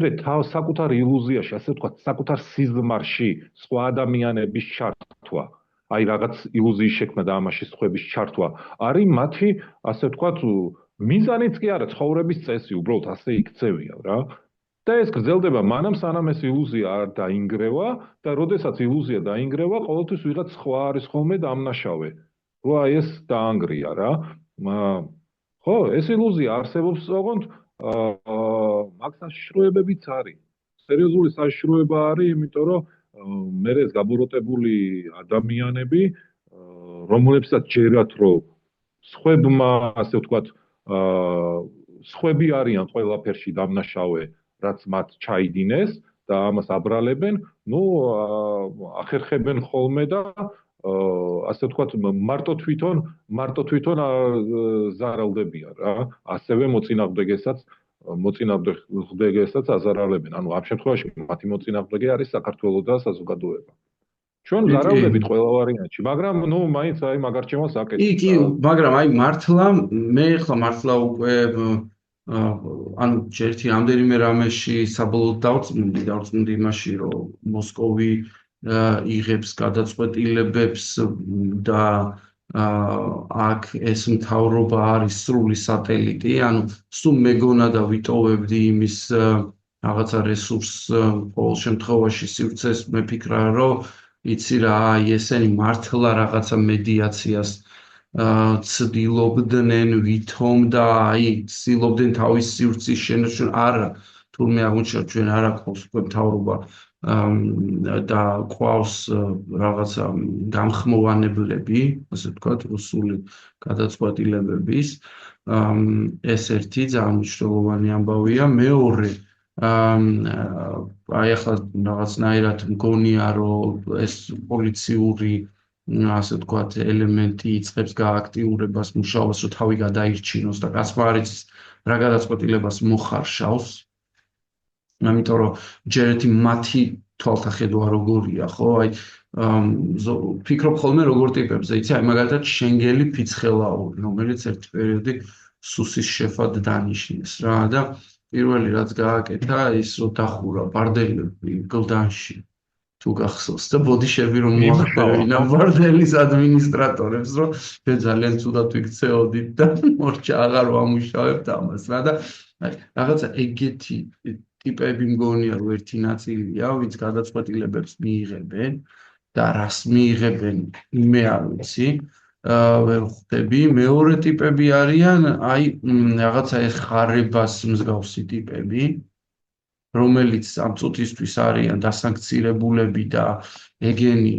საკუთარ ილუზიაში, ასე ვთქვათ, საკუთარ სიზმარში სხვა ადამიანების ჩართვა, აი რაღაც ილუზიის შექმნა და ამაში სხვების ჩართვა არის მათი, ასე ვთქვათ, მიზანიც კი არა, ცხოვრების წესი, უბრალოდ ასე იქცევია რა. და ეს გრძელდება მანამ, სანამ ეს ილუზია არ დაინგრევა და როდესაც ილუზია დაინგრევა, ყოველთვის ვიღაც სხვა არის ხოლმე დამნაშავე. რო აი ეს დაანგრია რა. ხო, ეს ილუზია არსებობს ოღონდ მაგ საშიშროებებიც არის. სერიოზული საშიშროება არის, იმიტომ რომ მე ეს გაბოროტებული ადამიანები, რომლებსაც ჯერათ რომ სხვებმა, ასე ვთქვათ, სხვები არიან ყველაფერში დამნაშავე, რაც მათ ჩაიდინეს და ამას აბრალებენ, ნუ ახერხებენ ხოლმე და ასე ვთქვათ, მარტო თვითონ ზარალდებიან რა. ასევე მოწინააღმდეგესაც აზარალებენ. ანუ ამ შემთხვევაში მათი მოწინააღმდეგე არის საქართველოს და საზოგადოება. ჩვენ ზარავდებით ყველა ვარიანტში, მაგრამ ნუ მაინც აი მაგარ ჩემას აკეთებს. კი, მაგრამ აი მართლა მე ხლა მართლა უკვე ანუ ერთი ამდენიმე რამეში საბოლოოდ დავწმუნდი იმაში, რომ მოსკოვი იღებს გადაწყვეტილებებს და აქ ეს მთავრობა არის სრული სატელიტი, ანუ სულ მეგონა და ვიტოვებდი იმის რაღაცა რესურსს ყოველ შემთხვევაში სივრცეს მეფიქრა, რომ იცი რა, აი ესენი მართლა რაღაცა მედიაციას ცდილობდნენ ვითომ და აი ცდილობდნენ თავის სივრცის შენარჩუნ არა თურმე აღმოჩნდა ჩვენ არ აქვს უკვე მთავრობა და ყავს რაღაცა გამხმოვანებლები, ასე ვთქვათ, რუსული გადაწყვეტილებების. ეს ერთი ძალიან მნიშვნელოვანი ამბავია. მეორე, აი ახლა რაღაცნაირად მგონია, რომ ეს პოლიციური, ასე ვთქვათ, ელემენტი იწყებს გააქტიურებას, მუშაობას, რომ თავი გადაირჩინოს და კაცმა არ იცის რა გადაწყვეტილებას მოხარშავს. ამიტომ რომ ჯერ ერთი მათი თვალთახედვა როგორია, ხო? აი ფიქრობ ხოლმე როგორ ტიპებზე, იცი, აი მაგალითად შენგელი ფიცხელაური, რომელიც ერთი პერიოდი სუსის შეფად დანიშნეს რა და პირველი რაც გააკეთა ის რომ დახურა ბარდელები გლდანში თუ გახსოვს და ბოდიშები რომ მოახდევინა ბარდელის ადმინისტრატორებს რომ ჩვენ ძალიან ცუდად ვიქცეოდით და მორჩა აღარ ვამუშავებთ ამას რა და აი რაღაცა ეგეთი ტიპები მგონია რომ ერთი ნაწილია ვინც გადაწყვეტილებებს მიიღებენ და რას მიიღებენ მე არ ვიცი ვერ ხვდები მეორე ტიპები არიან აი რაღაცა ეს ხარებას მსგავსი ტიპები რომელიც ამ წუთისთვის არიან დასანქცირებულები და ეგენი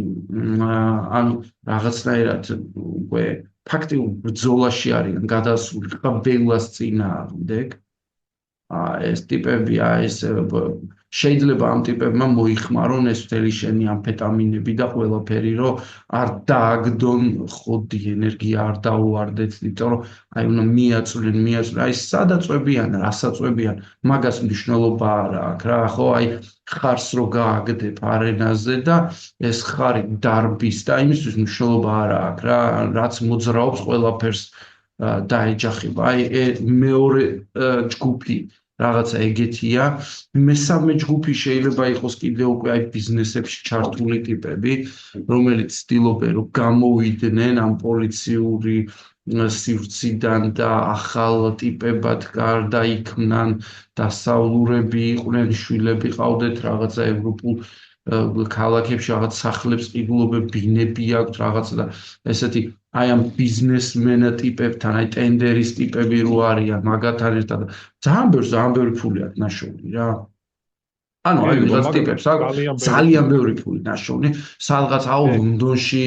ანუ რაღაცნაირად უკვე ფაქტიურ ბრძოლაში არიან გადასული ყბელას წინააღმდეგ ეს ტიპები ეს შეიძლება ამ ტიპებმა მოიხმარონ ეს მთელი შენი ამფეტამინები და ყველაფერი რომ არ დააგდონ ხოდი ენერგია არ დაუვარდეთ იმიტომ რომ აი უნდა მიაწვლენ აი სადაწვებიან რასაწვებიან მაგას მნიშვნელობა არ აქვს რა ხო აი ხარს რო გააგდებ არენაზე და ეს ხარი დარბის და იმისთვის მნიშვნელობა არ აქვს რა რაც მოძრაობს ყველაფერს დაეჯახება აი მეორე ჯგუფი რაღაცა ეგეთია მესამე ჯგუფი შეიძლება იყოს კიდე უკვე აი ბიზნესებში ჩართული ტიპები რომელიც ცდილობენ რომ გამოვიდნენ ამ პოლიციური სივრციდან და ახალ ტიპებად გარდაიქმნან დასავლურები იყვნენ შვილები ყავდეთ რაღაცა ევროპულ ქალაქებში რაღაც სახლებს ყიდულობები ბინები აქვთ რაღაცა და ესეთი აი ამ ბიზნესმენ ტიპებთან აი ტენდერის ტიპები რო არიან მაგათთან ერთად ძალიან ბევრი ფული აქვს ნაშოვნი რა ანუ აი ვიღაც მაგრამ ტიპებს აქვს ძალიან ბევრი ძალიან ბევრი ფული ნაშოვნი, სადღაც აუ ლონდონში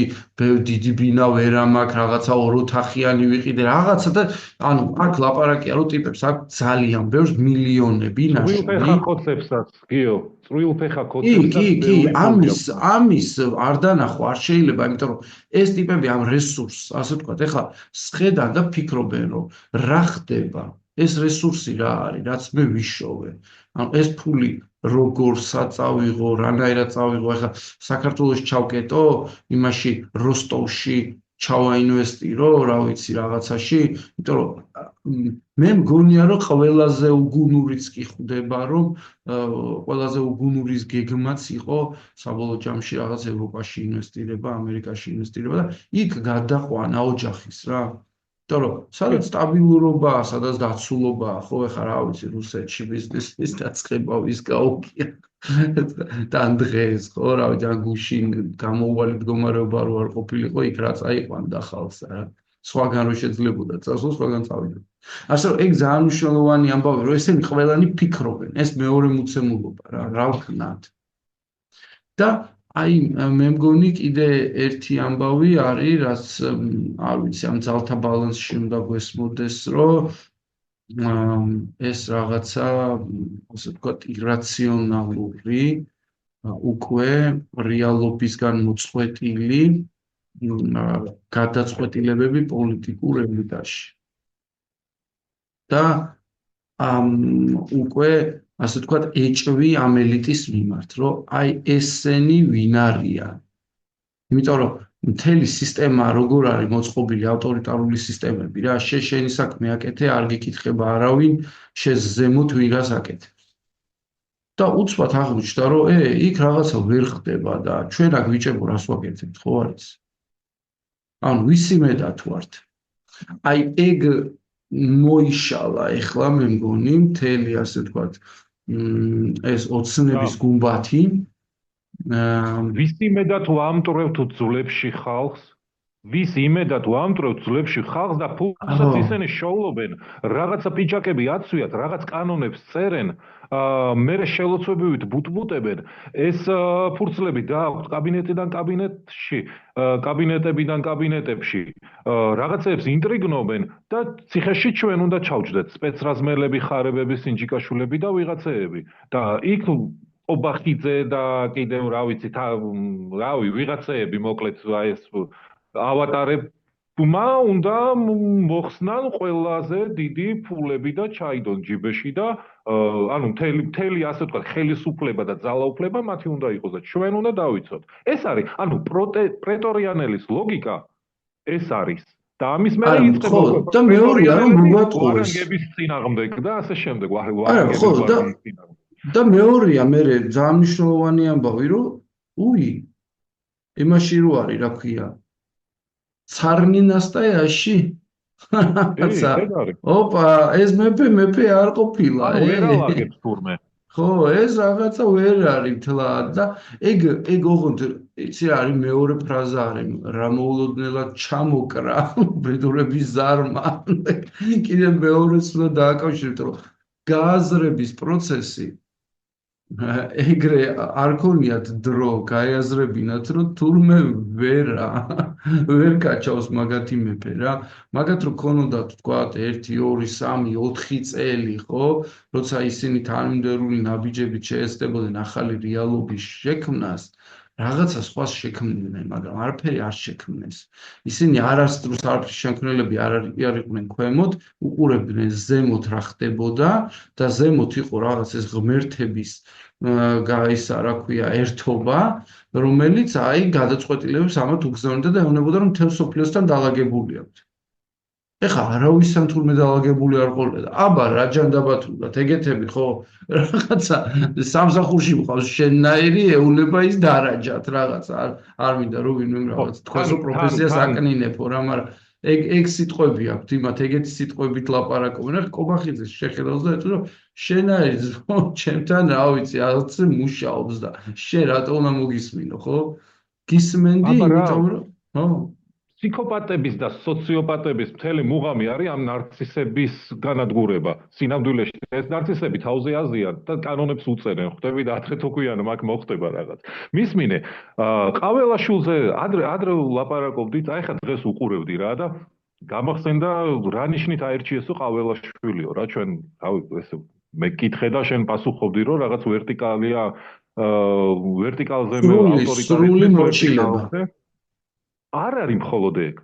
დიდი ბინა ვერ ამაქვს, რაღაცა ოროთახიანი ვიყიდე, რაღაცა და ანუ აქ ლაპარაკია რომ ტიპებს აქვს ძალიან ბევრს მილიონები ნაშოვნი. წვრილფეხა ხოცებსაც, გიო, წვრილფეხა კი, ხოცებსაც კი, ამის არ დანახო, არ შეიძლება, იმიტომ რომ ეს ტიპები ამ რესურსს, ასე ვთქვათ, ეხლა სხედან და ფიქრობენ, რომ რა ხდება, ეს რესურსი რა არის, რაც მე ვიშოვე. ანუ ეს ფული როგორ საწავიღო, რანაირად წავიღო, ეხლა საქართველოში ჩავკეტო, იმაში როსტოვში ჩავაინვესტირო, რა ვიცი, რაღაცაში, იმიტომ რომ მე მგონია, რომ ყველაზე უგუნურიც კი ხვდება, რომ ყველაზე უგუნურის გეგმაც იყო საბოლოო ჯამში რაღაც ევროპაში ინვესტირება, ამერიკაში ინვესტირება და იქ გადაყვანა ოჯახის რა. იმიტომ რომ სადაც სტაბილურობაა, სადაც დაცულობაა, ხო, ეხლა რა ვიცი, რუსეთში ბიზნესის დაწყება ვის გაუგია. თან დღეს, ხო, რა ვიცი, ან გუშინ გამოუვალი მდგომარეობა რო არ ყოფილიყო, იქ რა წაიყვანდა ხალხს რა. სხვაგან რო შეძლებოდა წასულ, სხვაგან წავიდა. ასე რომ ეგ ძალიან მნიშვნელოვანი ამბავი, რომ ესენი ყველანი ფიქრობენ, ეს მეორე მოცემულობა რა ვქნათ. და აი მე მგონი კიდე ერთი ამბავი არის, რაც არ ვიცი, ამ ძალთა ბალანსში უნდა გვესმოდეს, რომ ეს რაღაცა, ასე ვთქვათ, ირაციონალური, უკვე რეალობისგან მოწყვეტილი გადაწყვეტილებები პოლიტიკურ ელიტაში. და უკვე ასე ვთქვათ, ეჭვი ამ ელიტის მიმართ, რომ აი ესენი ვინ არიან. იმიტომ რომ მთელი სისტემა როგორ არის მოწყობილი ავტორიტარული სისტემები რა, შენი საქმე აკეთე, არ გიკითხება არავინ, შენ ზემოთ ვიღას აკეთებს. და უცბად აღმოჩნდა, რომ იქ რაღაცა ვერ ხდება და ჩვენ აქ ვიჭებო რას ვაკეთებთ, ხო არის? ანუ ვისი მე და თუ ართ. აი ეგ მოიშალა ეხლა მე მგონი მთელი ასე ვთქვათ ეს ოცნების გუმბათი ვის იმედად ვამტვრევთ ძვლებში ხალხს, ვის იმედად ვამტვრევთ ძვლებში ხალხს და ფულსაც ისინი შოულობენ, რაღაცა პიჯაკები აცვიათ, რაღაც კანონებს წერენ, მერე შელოცვებივით ბუტბუტებენ, ეს ფურცლები დააქვთ კაბინეტიდან კაბინეტში, კაბინეტებიდან კაბინეტებში, რაღაცებს ინტრიგნობენ და ციხეში ჩვენ უნდა ჩავჯდეთ სპეცრაზმელები, ხარებები, სინჯიკაშვილები და ვიღაცეები და იქ ობახიძე და კიდევ რა ვიცი, რავი, ვიღაცეები მოკლედ ეს ავატარებმა უნდა მოხსნან ყველაზე დიდი ფულები და ჩაიდონ ჯიბეში და ანუ მთელი ასე ვთქვათ, ხელისუფლება და ძალაუფლება მათი უნდა იყოს და ჩვენ უნდა დავიცოთ. ეს არის, ანუ პრეტორიანელის ლოგიკა ეს არის. და ამის მერე იწყება და მეორეა რომ მოვატყუეს ვარანგების წინააღმდეგ და ასე შემდეგ. და მეორეა მე ძალიან მნიშვნელოვანი ამბავი, რომ იმაში რო არის, რა ქვია, ცარნინასტაიაში ოპა, ეს მეფე არ ყოფილა, ვერ ალაგებს თურმე. ხო, ეს რაღაცა ვერ არის მთლად და ეგ ოღონდ იცი რა არის მეორე ფრაზა არის, რა მოულოდნელად ჩამოკრა ბედურების ზარმა. კიდე მეორეს უნდა დააკავშიროთ, რომ გააზრების პროცესი ეგრე არ ქონიათ დრო გაიაზრებინათ, რომ თურმე ვერ გაჩავს მაგათი მეფე რა. მაგათ რო ქონოდათ ვთქვათ 1, 2, 3, 4 წელი, ხო, როცა ისინი თანმიმდევრული ნაბიჯებით შეესწებოდნენ ახალი რეალობის შექმნას, რაღაცა სხვას შექმნიდნენ, მაგრამ არაფერი არ შექმნეს. ისინი არასდროს არაფრის შემქმნელები არ იყვნენ ქვემოთ, უყურებდნენ ზემოთ რა ხდებოდა და ზემოთ იყო რაღაც ეს ღმერთების ისა რა ქვია ერთობა, რომელიც აი გადაწყვეტილებებს ამათ უგზავნიდა და ეუბნებოდა რომ მთელ სოფლიოსთან დალაგებული აქვთ. ეხლა არავისთან თურმე დალაგებული არ ყოლია. აბა რა ჯანდაბათულად ეგეთები ხო რაღაცა სამსახურში მყავს შენნაირი ეუნება ის დარაჯათ რაღაცა არ მინდა რომ ვინმე რაღაც თქვენს პროფესიას აკნინებო რა, მაგრამ ეგ სიტყვები აქვთ იმათ, ეგეთი სიტყვებით ლაპარაკობენ. ეხლა კობახიძეს შეხედავს და ეტყვი რომ შენაირი ჩემთან რა ვიცი რაღაცა მუშაობს და შენ რატო უნდა მოგისმინო, ხო? გისმენდი იმიტომ რომ ხო ფსიქოპატების და სოციოპატების მთელი მუღამი არის ამ ნარცისების განადგურება. სინამდვილეში ეს ნარცისები თავზე აზიან და კანონებს უწერენ, ხვდები და ათრე თოქვიან მაგ მოხდება რაღაც. მისმინე, ყაველაშვილზე ადრე ლაპარაკობდით, აი ხა დღეს უყურებდი რა და გამახსენდა რა ნიშნით აერჩიესო ყაველაშვილიო რა ჩვენ ესე მე კითხე და შენ პასუხობდი რომ რაღაც ვერტიკალია ვერტიკალზე მე ავტორიტარიზმის მორჩილება არ არის მხოლოდ ეგ.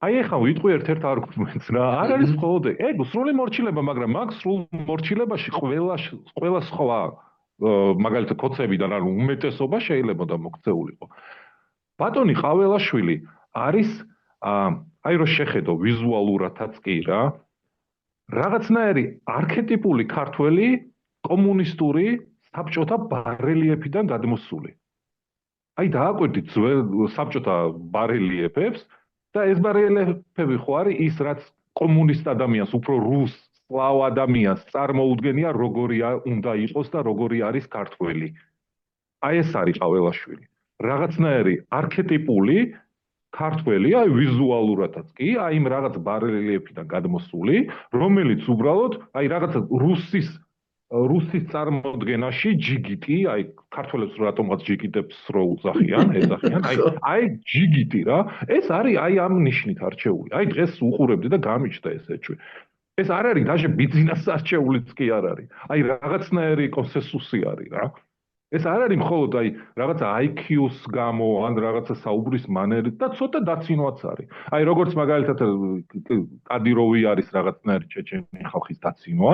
აი ეხლა ვიტყვი ერთ-ერთ არგუმენტს რა, არ არის მხოლოდ ეგ, სრული მორჩილება, მაგრამ მაგ სრულ მორჩილებაში ყველა სხვა მაგალითად კოცებიდან ანუ უმეტესობა შეიძლება და მოქცეულიყო. ბატონი ყაველაშვილი არის აი რო შეხედო ვიზუალურათაც კი რა, რაღაცნაირი არქეტიპული ქართველი კომუნისტური საბჭოთა ბარელიეფიდან გადმოსული. აი დააკვირდით საბჭოთა ბარელიეფებს და ეს ბარელიეფები ხო არის ის რაც კომუნისტ ადამიანს, უფრო რუს, სლავ ადამიანს წარმოუდგენია როგორი უნდა იყოს და როგორი არის ქართველი. აი ეს არის ყაველაშვილი. რაღაცნაირი არქეტიპული ქართველი, აი ვიზუალურათაც კი, აი იმ რაღაც ბარელიეფიდან გადმოსული, რომელიც უბრალოდ აი რაღაც რუსის წარმოდგენაში ჯიგიტი, აი ქართველებს რატომღაც ჯიგიტებს რო უძახიან, ეძახიან, აი ჯიგიტი რა, ეს არის აი ამ ნიშნით არჩეული. აი დღეს უყურებდი და გამიჩნდა ეს ეჭვი. ეს არ არის даже ბიზნეს არჩეულიც კი არ არის. აი რაღაცნაირი კონსენსუსი არის რა. ეს არ არის მხოლოდ აი რაღაცა IQ-ს გამო ან რაღაცა საუბრის მანერით და ცოტა დაცინვაც არის. აი როგორც მაგალითად კადიროვი არის რაღაცნაირი ჩეჩენი ხალხის დაცინვა,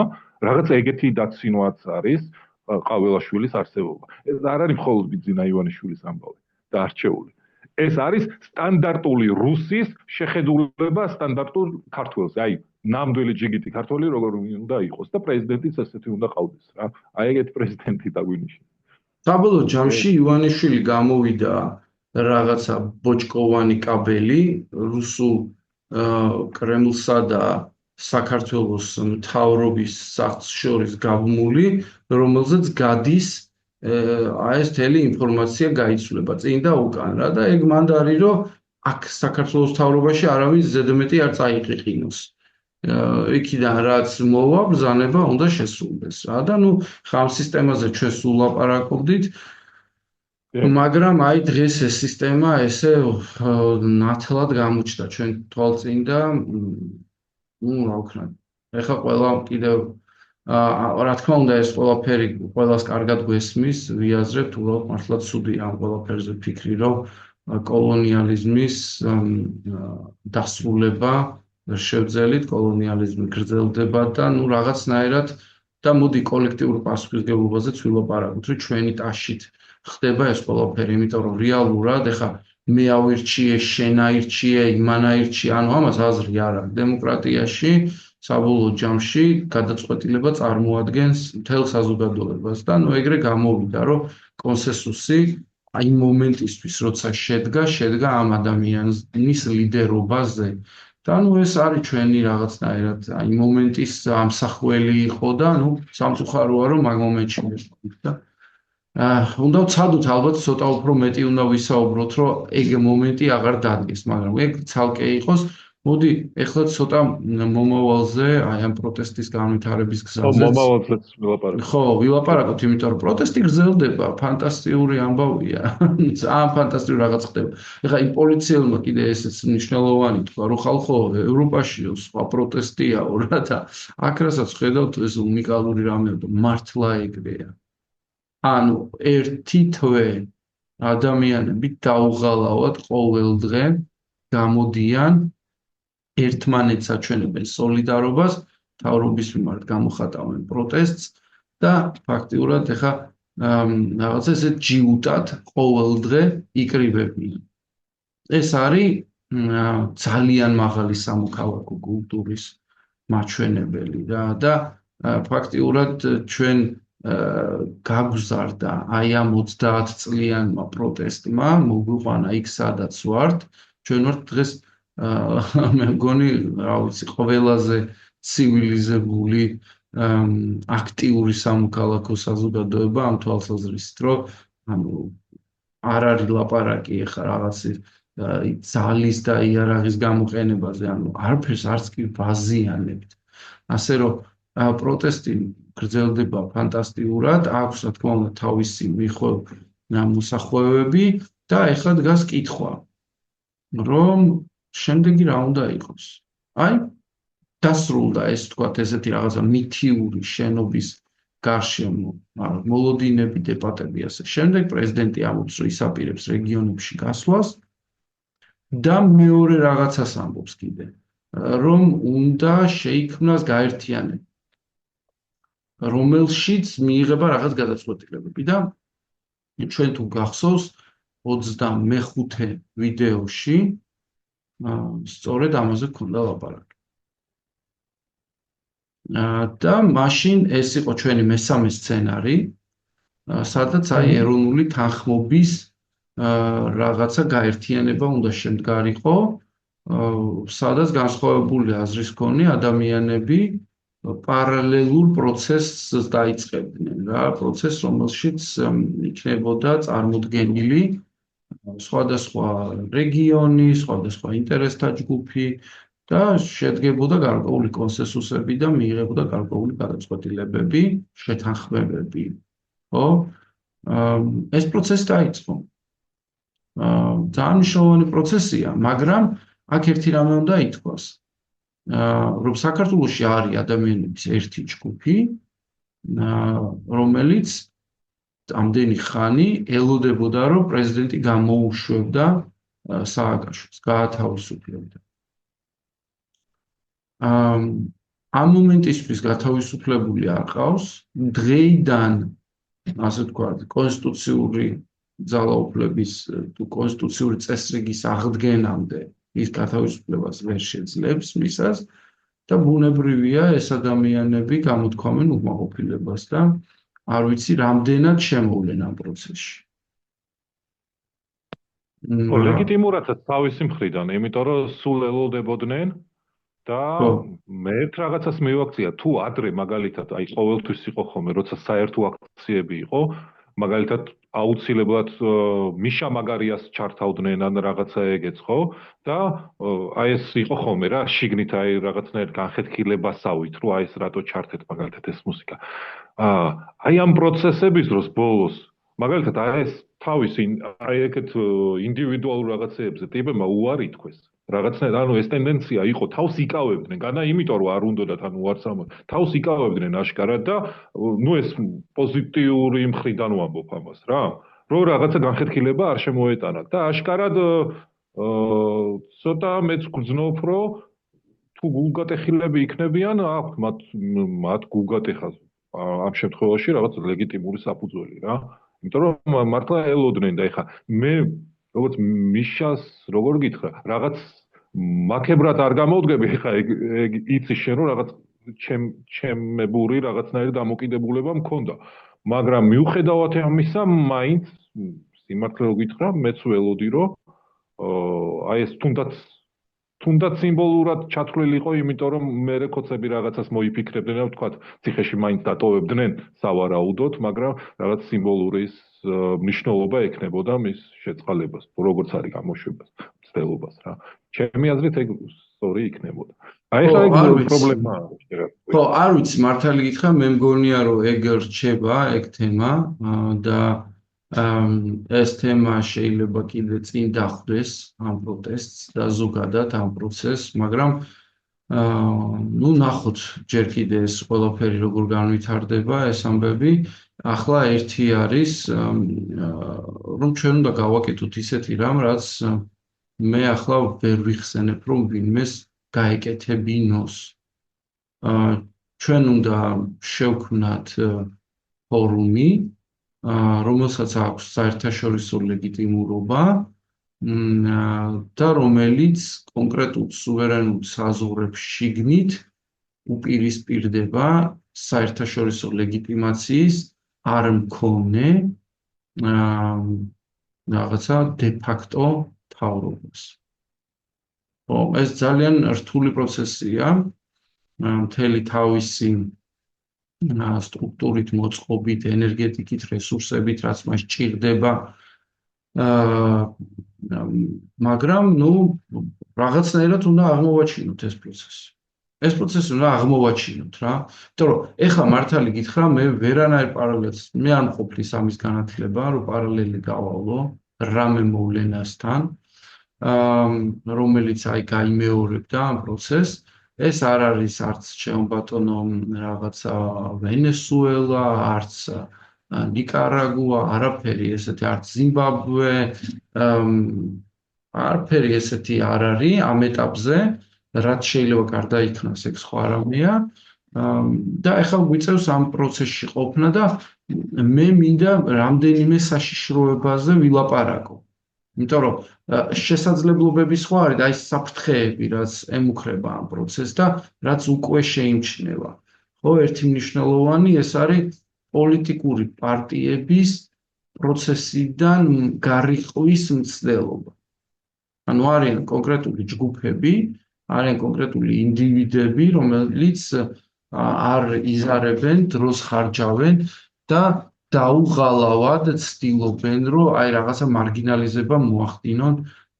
რაღაც ეგეთი დაცინვაც არის ყაველაშვილის არსებობა. ეს არ არის მხოლოდ ბიძინა ივანიშვილის ამბავი და არჩეული. ეს არის სტანდარტული რუსის შეხედულება სტანდარტულ ქართველზე. აი ნამდვილი ჯიგიტი ქართველი როგორ უნდა იყოს და პრეზიდენტიც ესეთი უნდა ყავდეს რა. აი ეგეთი პრეზიდენტი დაგვინიშნა. საბოლოო ჯამში ივანიშვილი გამოვიდა რაღაცა ბოჭკოვანი კაბელი რუსულ კრემლსა და საქართველოს მთავრობის სახლს შორის გაბმული, რომელზეც გადის აი ეს მთელი ინფორმაცია გაიცვლება წინ და უკან რა და ეგ მანდ არის რომ აქ საქართველოს მთავრობაში არავინ ზედმეტი არ წაიყიყინოს. იქიდან რაც მოვა ბრძანება უნდა შესრულდეს რა და ნუ ხამ სისტემაზე ჩვენ სულ ლაპარაკობდით მაგრამ აი დღეს ეს სისტემა ესე ნათლად გამოჩნდა ჩვენ თვალწინ და ნუ რა ვქნა ეხლა ყველა კიდევ რა თქმა უნდა ეს ყველაფერი ყველას კარგად გვესმის ვიაზრებთ უბრალოდ მართლა ცუდი ამ ყველაფერზე ფიქრი რომ კოლონიალიზმის დასრულება შევძელით კოლონიალიზმი გრძელდება და ნუ რაღაცნაირად და მოდი კოლექტიურ პასუხისმგებლობაზე ვილაპარაკოთ რომ ჩვენი ტაშით ხდება ეს ყველაფერი იმიტომ რომ რეალურად ეხა მე ავირჩიე შენ აირჩიე იმან აირჩიე ანუ ამას აზრი არ აქვს დემოკრატიაში საბოლოო ჯამში გადაწყვეტილება წარმოადგენს მთელ საზოგადოებას და ნუ ეგრე გამოვიდა რომ კონსენსუსი აი მომენტისთვის როცა შედგა ამ ადამიანის ლიდერობაზე და ნუ ეს არის ჩვენი რაღაცნაირად აი მომენტის ამსახველი იყო და ნუ სამწუხაროა რომ მაგ მომენტში და უნდა ვცადოთ ალბათ ცოტა უფრო მეტი უნდა ვისაუბროთ რომ ეგ მომენტი აღარ დადგეს მაგრამ ეგ ცალკე იყოს მოდი ეხლა ცოტა მომავალზე აი ამ პროტესტის განვითარების გზაზე მომავალზეც ვილაპარაკოთ ხო ვილაპარაკოთ იმიტომ რომ პროტესტი გრძელდება ფანტასტიკური ამბავია ძალიან ფანტასტიკური რაღაც ხდება ეხლა იმ პოლიციელმა კიდე ესეც მნიშვნელოვანი თქვა რომ ხალხო ევროპაშიო სხვა პროტესტიაო რა და აქ რასაც ხედავთ ეს უნიკალური რამეა და მართლა ეგრეა ანუ ერთი თვე ადამიანები დაუღალავად ყოველ დღე გამოდიან ერთმანეთს აჩვენებენ სოლიდარობას, მთავრობის მიმართ გამოხატავენ პროტესტს და ფაქტიურად ეხა რაღაცა ესე ჯიუტად ყოველ დღე იკრიბებიან. ეს არის ძალიან მაღალი სამოქალაქო კულტურის მაჩვენებელი რა და ფაქტიურად ჩვენ გაგვზარდა აი ამ 30 წლიანმა პროტესტმა, მოგვიყვანა იქ სადაც ვართ, ჩვენ ვართ დღეს მე მგონი რა ვიცი ყველაზე ცივილიზებული აქტიური სამოქალაქო საზოგადოება ამ თვალსაზრისით რომ ანუ არ არის ლაპარაკი ეხა რაღაცის ძალის და იარაღის გამოყენებაზე, ანუ არაფერს არც კი ვაზიანებთ. ასე რომ პროტესტი გრძელდება ფანტასტიკურად, აქვს რა თქმა უნდა თავისი მოსახვევები და ეხლა დგას კითხვა, რომ შემდეგი რა უნდა იყოს. აი, დასრულდა ეს თქვათ ესეთი რაღაცა მითიური შენობის გარშემო მოლოდინები, დებატები ასე შემდეგ, პრეზიდენტი ამბობს, რომ ისაპირებს რეგიონებში გასვლას და მეორე რაღაცას ამბობს კიდე, რომ უნდა შეიქმნას გაერთიანება, რომელშიც მიიღება რაღაც გადაწყვეტილებები და ჩვენ თუ გახსოვს 25 ვიდეოში სწორედ ამაზე გქონდა ლაპარაკი. და მაშინ ეს იყო ჩვენი მესამე სცენარი, სადაც აი ეროვნული თანხმობის რაღაცა გაერთიანება უნდა შემდგარიყო, სადაც განსხვავებული აზრის მქონე ადამიანები პარალელურ პროცესს დაიწყებდნენ, რა პროცესს, რომელშიც იქნებოდა წარმოდგენილი სხვადასხვა რეგიონი, სხვადასხვა ინტერესთა ჯგუფი და შედგებოდა გარკვეული კონსენსუსები და მიიღებოდა გარკვეული გადაწყვეტილებები, შეთანხმებები. ხო? ეს პროცესი დაიწყო. ძალიან მნიშვნელოვანი პროცესია, მაგრამ აქ ერთი რამე უნდა ითქვას, რომ საქართველოში არის ადამიანების ერთი ჯგუფი, რომელიც ამდენი ხანი ელოდებოდა, რომ პრეზიდენტი გამოუშვებდა სააკაშვილს, გაათავისუფლებდა. ამ მომენტისთვის გათავისუფლებული არ ყავს, დღეიდან, ასე ვთქვათ, კონსტიტუციური ძალაუფლების თუ კონსტიტუციური წესრიგის აღდგენამდე ის გათავისუფლებას ვერ შეძლებს მისას და ბუნებრივია ეს ადამიანები გამოთქვამენ უკმაყოფილებას და არ ვიცი რამდენად შემოვლენ ამ პროცესში. ლეგიტიმურადაც თავისი მხრიდან, იმიტომ რომ სულ ელოდებოდნენ და მე რაღაცას მივაქცია, თუ ადრე მაგალითად, აი ყოველთვის იყო ხოლმე, როცა საერთო აქციები იყო, მაგალითად აუცილებლად მიშა მაგარიას ჩართავდნენ ან რაღაცა ეგეც, ხო? და აი ეს იყო ხოლმე რა, შიგნით აი რაღაცნაირ განხეთქილებასავით, რომ აი ეს რატო ჩართეთ მაგალითად ეს მუსიკა. აი ამ პროცესების დროს ბოლოს, მაგალითად აი ეს თავისი აი ეგეთ ინდივიდუალურ რაღაცეებზე ტიპებმა უარი თქვეს. რაღაცნაირად, ანუ ეს ტენდენცია იყო, თავს იკავებდნენ, განა იმიტომ რომ არ უნდათ, ანუ არც ამ თავს იკავებდნენ აშკარად და ნუ ეს პოზიტიური მხრიდან ვამბობ ამას რა, რომ რაღაცა განხეთქილება არ შემოეტანათ და აშკარად ცოტა მეც გძნობ, რომ თუ გულგატეხილები იქნებიან, აქვთ მათ გულგატეხას ამ შემთხვევაში რაღაც ლეგიტიმური საფუძველი რა. იმიტომ რომ მართლა ელოდნენ და ეხა მე როგორც მიშას როგორ გითხრა, რაღაც მაქებრად არ გამოვდგები, ეხა იცი შენ რომ რაღაც ჩემებური რაღაცნაირი დამოკიდებულება მქონდა. მაგრამ მიუხედავად ამისა, მაინც სიმართლე გითხრა, მეც ველოდი რომ აი ეს თუნდაც სიმბოლურად ჩათვლილი იყო, იმიტომ რომ მერე კოცები რაღაცას მოიფიქრებდნენ და ვთქვათ, ციხეში მაინც დატოვებდნენ სავარაუდოდ, მაგრამ რაღაც სიმბოლურის მნიშვნელობა ექნებოდა მის შეწყალებას, როგორც არის გამოშვებას, მცდელობას რა. ჩემი აზრით ეგ სწორი იქნებოდა. აი ხა ეგ პრობლემაა. ხო, არ ვიცი, მართალი გითხრა, მე მგონია რომ ეგ რჩება, ეგ თემა და ეს თემა შეიძლება კიდე წინ დახვდეს ამ პროტესტს და ზოგადად ამ პროცესს, მაგრამ ნუ ნახოთ ჯერ კიდე ეს ყველაფერი როგორ განვითარდება, ეს ამბები. ახლა ერთი არის, რომ ჩვენ უნდა გავაკეთოთ ისეთი რამ, რაც მე ახლა ვერ ვიხსენებ, რომ ვინმეს გაეკეთებინოს. ჩვენ უნდა შევქმნათ ფორუმი, რომელსაც აქვს საერთაშორისო ლეგიტიმურობა და რომელიც კონკრეტულ სუვერენულ საზღვრებს შიგნით უპირისპირდება საერთაშორისო ლეგიტიმაციის არ მქონე რაღაცა დე-ფაქტო მთავრობას. ეს ძალიან რთული პროცესია, მთელი თავისი სტრუქტურით, მოწყობით, ენერგეტიკით, რესურსებით, რაც მას ჭირდება მაგრამ რაღაცნაირად უნდა აღმოვაჩინოთ ეს პროცესი. ეს პროცესი უნდა აღმოვაჩინოთ რა. იმიტომ რომ ეხლა მართალი გითხრა, მე ვერანაირ პარალელს მე არ მყოფლის ამის განათლება, რომ პარალელი გავალო რამე მოვლენასთან, რომელიც გაიმეორებდა ამ პროცესს. ეს არ არის არც ჩემო ბატონო რაღაცა ვენესუელა, არც ნიკარაგუა, არაფერი ესეთი, არც ზიმბაბვე, არაფერი ესეთი არ არის ამ ეტაპზე, რაც შეიძლება გარდაიქმნას, ეგ სხვა რამეა. და ეხლა გვიწევს ამ პროცესში ყოფნა და მე მინდა რამდენიმე საშიშროებაზე ვილაპარაკო. იმიტომ რომ შესაძლებლობები სხვა არის და აი საფრთხეები, რაც ემუქრება ამ პროცესს და რაც უკვე შეიმჩნევა. ხო, ერთი მნიშვნელოვანი ეს არის პოლიტიკური პარტიების პროცესიდან გარიყვის მცდელობა. ანუ არიან კონკრეტული ჯგუფები, არიან კონკრეტული ინდივიდები, რომელიც არ იზარებენ, დროს ხარჯავენ და დაუღალავად ცდილობენ, რომ აი რაღაცა მარგინალიზება მოახდინონ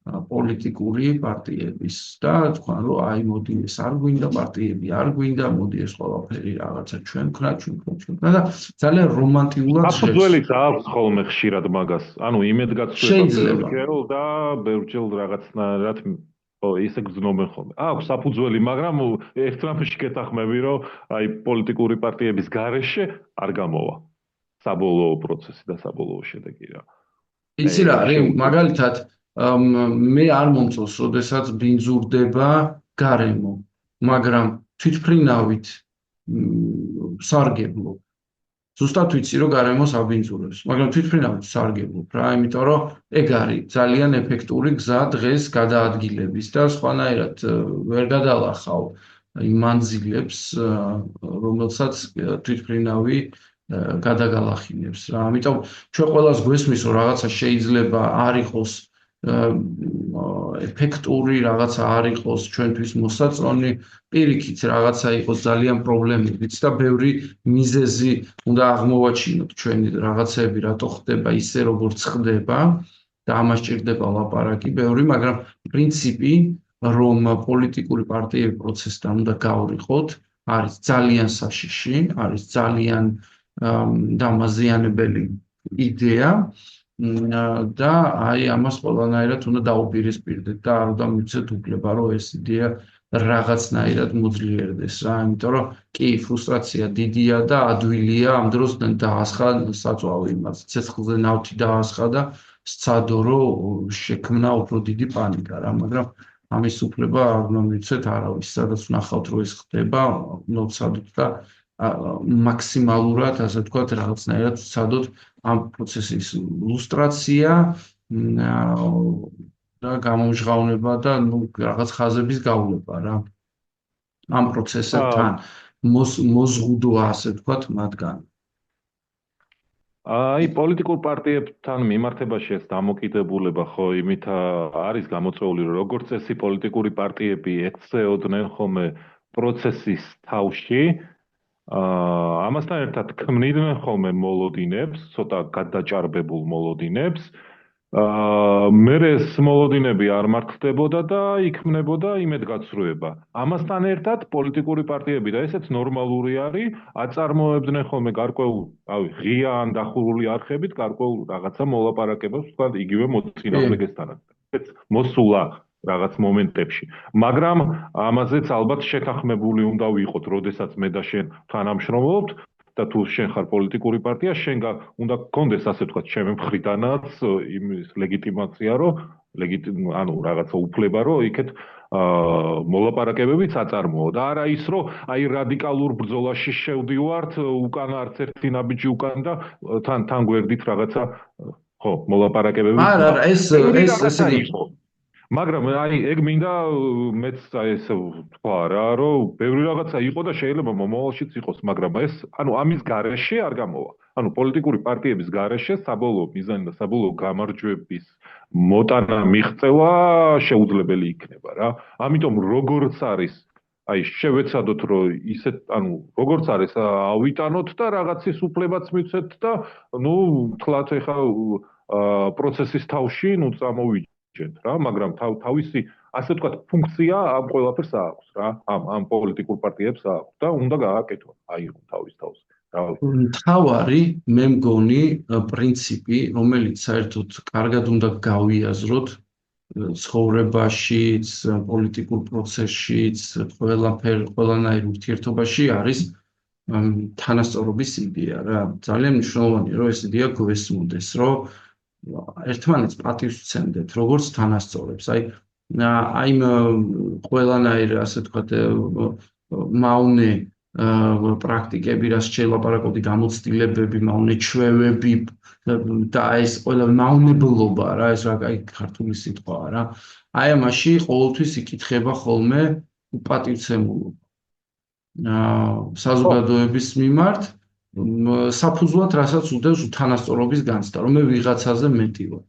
პოლიტიკური პარტიების და თქვან, რომ აი მოდი ეს არ გვინდა, პარტიები არ გვინდა, მოდი ეს ყველაფერი რაღაცა ჩვენ ვქნა და ძალიან რომანტიკულად ჟღერს. საფუძველიც აქვს ხოლმე ხშირად მაგას. ანუ იმედგაცრუება და ბევრჯერ რაღაცნაირად ისე გრძნობენ ხოლმე. აქვს საფუძველი, მაგრამ ერთ რამში გეთახმები, რომ აი პოლიტიკური პარტიების გარეშე არ გამოვა საბოლოო პროცესი და საბოლოო შედეგი რა. იცი რა, მაგალითად მე არ მომწონს, როდესაც ბინძურდება გარემო, მაგრამ თვითმფრინავით სარგებლობ. ზუსტად ვიცი, რომ გარემოს აბინძურებს, მაგრამ თვითმფრინავით სარგებლობ რა, იმიტომ რომ ეგ არის ძალიან ეფექტური გზა დღეს გადაადგილების და სხვანაირად ვერ გადალახავ იმ მანძილებს, რომელსაც თვითმფრინავი გადაგალახინებს რა. ამიტომ ჩვენ ყველას გვესმის, რომ რაღაცა შეიძლება არ იყოს ეფექტური, რაღაცა არ იყოს ჩვენთვის მოსაწონი, პირიქით რაღაცა იყოს ძალიან პრობლემებიც და ბევრი მიზეზი უნდა აღმოვაჩინოთ ჩვენი რაღაცები, რატო ხდება ისე, როგორც ხდება და ამას ჭირდება ლაპარაკი ბევრი, მაგრამ პრინციპი, რომ პოლიტიკური პარტიები პროცესთან უნდა გავრიხოთ, არის ძალიან საშიში, არის ძალიან დამაზიანებელი იდეა და აი ამას ყველანაირად უნდა დაუპირისპირდეთ და არ უნდა მივცეთ უფლება, რომ ეს იდეა რაღაცნაირად მოძლიერდეს რა, იმიტომ რომ კი ფრუსტრაცია დიდია და ადვილია ამ დროს დაასხა საწვავი იმას, ცეცხლზე ნავთი დაასხა და სცადო, რომ შექმნა უფრო დიდი პანიკა რა, მაგრამ ამის უფლება არ უნდა მივცეთ არავის, სადაც ვნახავთ, რომ ეს ხდება, უნდა ვცადოთ და მაქსიმალურად, ასე ვთქვათ, რაღაცნაირად ვცადოთ ამ პროცესის ლუსტრაცია და გამომჟღავნება და რაღაც ხაზების გავლება რა. ამ პროცესებთან მოზღუდვა, ასე ვთქვათ, მათგან. აი პოლიტიკურ პარტიებთან მიმართებაში ეს დამოკიდებულება ხო იმით არის გამოწვეული, რომ როგორც წესი პოლიტიკური პარტიები ექცეოდნენ ხოლმე პროცესის თავში. ამასთან ერთად ქმნიდნენ ხოლმე მოლოდინებს, ცოტა გადაჭარბებულ მოლოდინებს. მერე ეს მოლოდინები არ მართლდებოდა და იქმნებოდა იმედგაცრუება. ამასთან ერთად პოლიტიკური პარტიები და ესეც ნორმალური არის, აწარმოებდნენ ხოლმე გარკვეულ, ღია ან დახურული არხებით გარკვეულ რაღაცა მოლაპარაკებებს, თქვა იგივე მოწინააღმდეგესთან. ეს მოსულა რაღაც მომენტებში. მაგრამ ამაზეც ალბათ შეთანხმებული უნდა ვიყოთ, როდესაც მე და შენ თანამშრომლობთ და თუ შენ ხარ პოლიტიკური პარტია, შენ უნდა გქონდეს, ასე ვთქვათ, ჩემი მხრიდანაც იმის ლეგიტიმაცია, რომ ანუ რაღაცა უფლება, რომ იქეთ მოლაპარაკებებიც აწარმოო და არა ის, რომ აი რადიკალურ ბრძოლაში შევდივართ, უკან არც ერთი ნაბიჯი უკან და თან გვერდით რაღაცა ხო, მოლაპარაკებები. არა, ეს იყო. მაგრამ აი ეგ მინდა მეც ეს თქვა რა, რომ ბევრი რაღაცა იყო და შეიძლება მომავალშიც იყოს, მაგრამ ეს ანუ ამის გარეშე არ გამოვა. ანუ პოლიტიკური პარტიების გარეშე საბოლოო მიზანი და საბოლოო გამარჯვების მოტანა მიღწევა შეუძლებელი იქნება რა. ამიტომ როგორც არის აი შევეცადოთ, რომ ისეთ ანუ როგორც არის ავიტანოთ და რაღაცის უფლებაც მივცეთ და თლათ ეხა პროცესის თავში წამოვიჯეთ რა, მაგრამ თავისი ასე ვთქვათ, ფუნქცია ამ ყველაფერს აქვს რა, ამ პოლიტიკურ პარტიებს აქვს და უნდა გააკეთონ, აიღო თავის თავს. მთავარი მე მგონი პრინციპი, რომელიც საერთოდ კარგად უნდა გავიაზროთ ცხოვრებაშიც, პოლიტიკურ პროცესშიც, ყველანაირ ურთიერთობაში არის თანასწორობის იდეა რა. ძალიან მნიშვნელოვანია, რომ ეს იდეა გვესმოდეს, რომ ერთმანეთს პატივს ვცემდეთ, როგორც თანასწორებს. აი ყველანაირ ასე ვთქვათ მავნე პრაქტიკები, რაც შეელაპარაკოდი, გამოცდილებები, მავნე ჩვევები და ეს ყველა მავნებლობა რა, ეს რა კაი ქართული სიტყვაა რა. აი ამაში ყოველთვის იკითხება ხოლმე პატივცემულობა. საზოგადოების მიმართ საფუძვლად რასაც უდევს თანასწორობის განცდა, რომ მე ვიღაცაზე მეტი ვარ.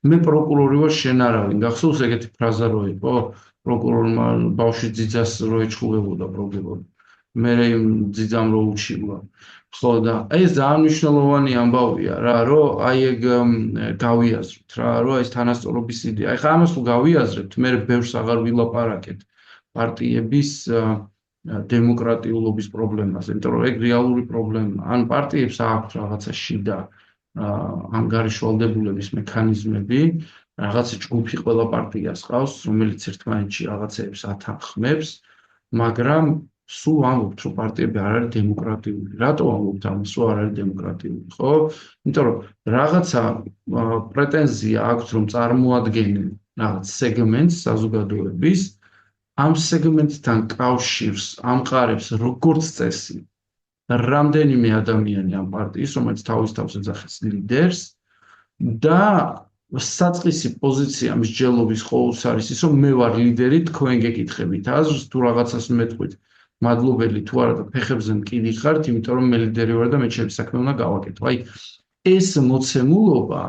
მე პროკურორი ვარ, შენ არა ვინ. გახსოვს ეგეთი ფრაზა რო იყო? პროკურორმა ბავშვი ძიძას რო ეჩხუბებოდა პროკურორი. მე ძიძამ რო უჩივლა. ხო და ეს ძალიან მნიშვნელოვანი ამბავია რა, რომ აი ეგ გავიაზროთ რა, რომ ეს თანასწორობის იდეა. ეხლა ამას თუ გავიაზრებთ, მე ბევრს აღარ ვილაპარაკეთ პარტიების დემოკრატიულობის პრობლემაზე, იმიტომ რომ ეგ რეალური პრობლემაა. ან პარტიებს აქვს რაღაცა შიდა ანგარიშვალდებულების მექანიზმები, რაღაცა ჯგუფი ყველა პარტიას ყავს, რომელიც ერთმანეთში რაღაცეებს ათანხმებს, მაგრამ სულ ამბობთ, რომ პარტიები არ არის დემოკრატიული. რატო ამბობთ ამას, რომ არ არის დემოკრატიული, ხო? იმიტომ რომ რაღაცა პრეტენზია აქვს, რომ წარმოადგენენ რაღაც სეგმენტს საზოგადოების, ამ სეგმენტთან კავშირს ამყარებს როგორც წესი რამდენიმე ადამიანი ამ პარტიის, რომელიც თავის თავს ეძახის ლიდერს და საწყისი პოზიცია მსჯელობის ყოველს არის ის, რომ მე ვარ ლიდერი, თქვენ გეკითხებით აზრს, თუ რაღაცას მეტყვით, მადლობელი თუ არა და ფეხებზე მკიდი ხართ, იმიტომ რომ მე ლიდერი ვარ და მე ჩემი საქმე უნდა გავაკეთო. აი ეს მოცემულობა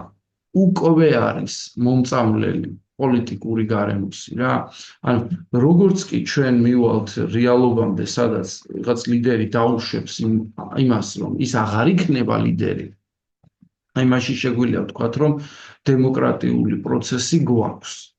უკვე არის მომწამლელი პოლიტიკური გარემოსი რა. ანუ როგორც კი ჩვენ მივალთ რეალობამდე, სადაც რაღაც ლიდერი დაუშვებს იმას, რომ ის აღარ იქნება ლიდერი, აი მაშინ შეგვიძლია ვთქვათ, რომ დემოკრატიული პროცესი გვაქვს.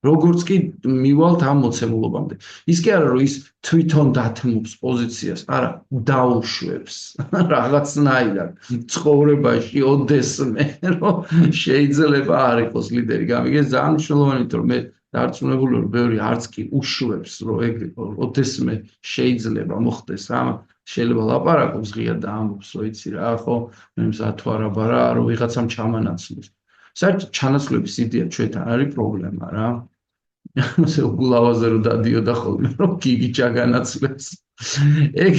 როგორც კი მივალთ ამ მოცემულობამდე. ის კი არა, რომ ის თვითონ დათმობს პოზიციას, არა, დაუშვებს რაღაცნაირად ცხოვრებაში ოდესმე, რომ შეიძლება არ იყოს ლიდერი. გამიგეს ძალიან მნიშვნელოვანი, იმიტომ რომ მე დარწმუნებული ვარ, ბევრი არც კი უშვებს, რომ ეგ ოდესმე შეიძლება მოხდეს რა. შეიძლება ლაპარაკობს ღია და ამბობს, რომ იცი რა, ხო, მე მზად თუ არა ბარა, რომ ვიღაცამ ჩამანაცვლოს. საერთოდ ჩანაცვლების იდეა ჩვენთან არის პრობლემა რა. ასე უგულავაზე რომ დადიოდა ხოლმე, რომ გიგი ჩაგანაცვლებს. ეგ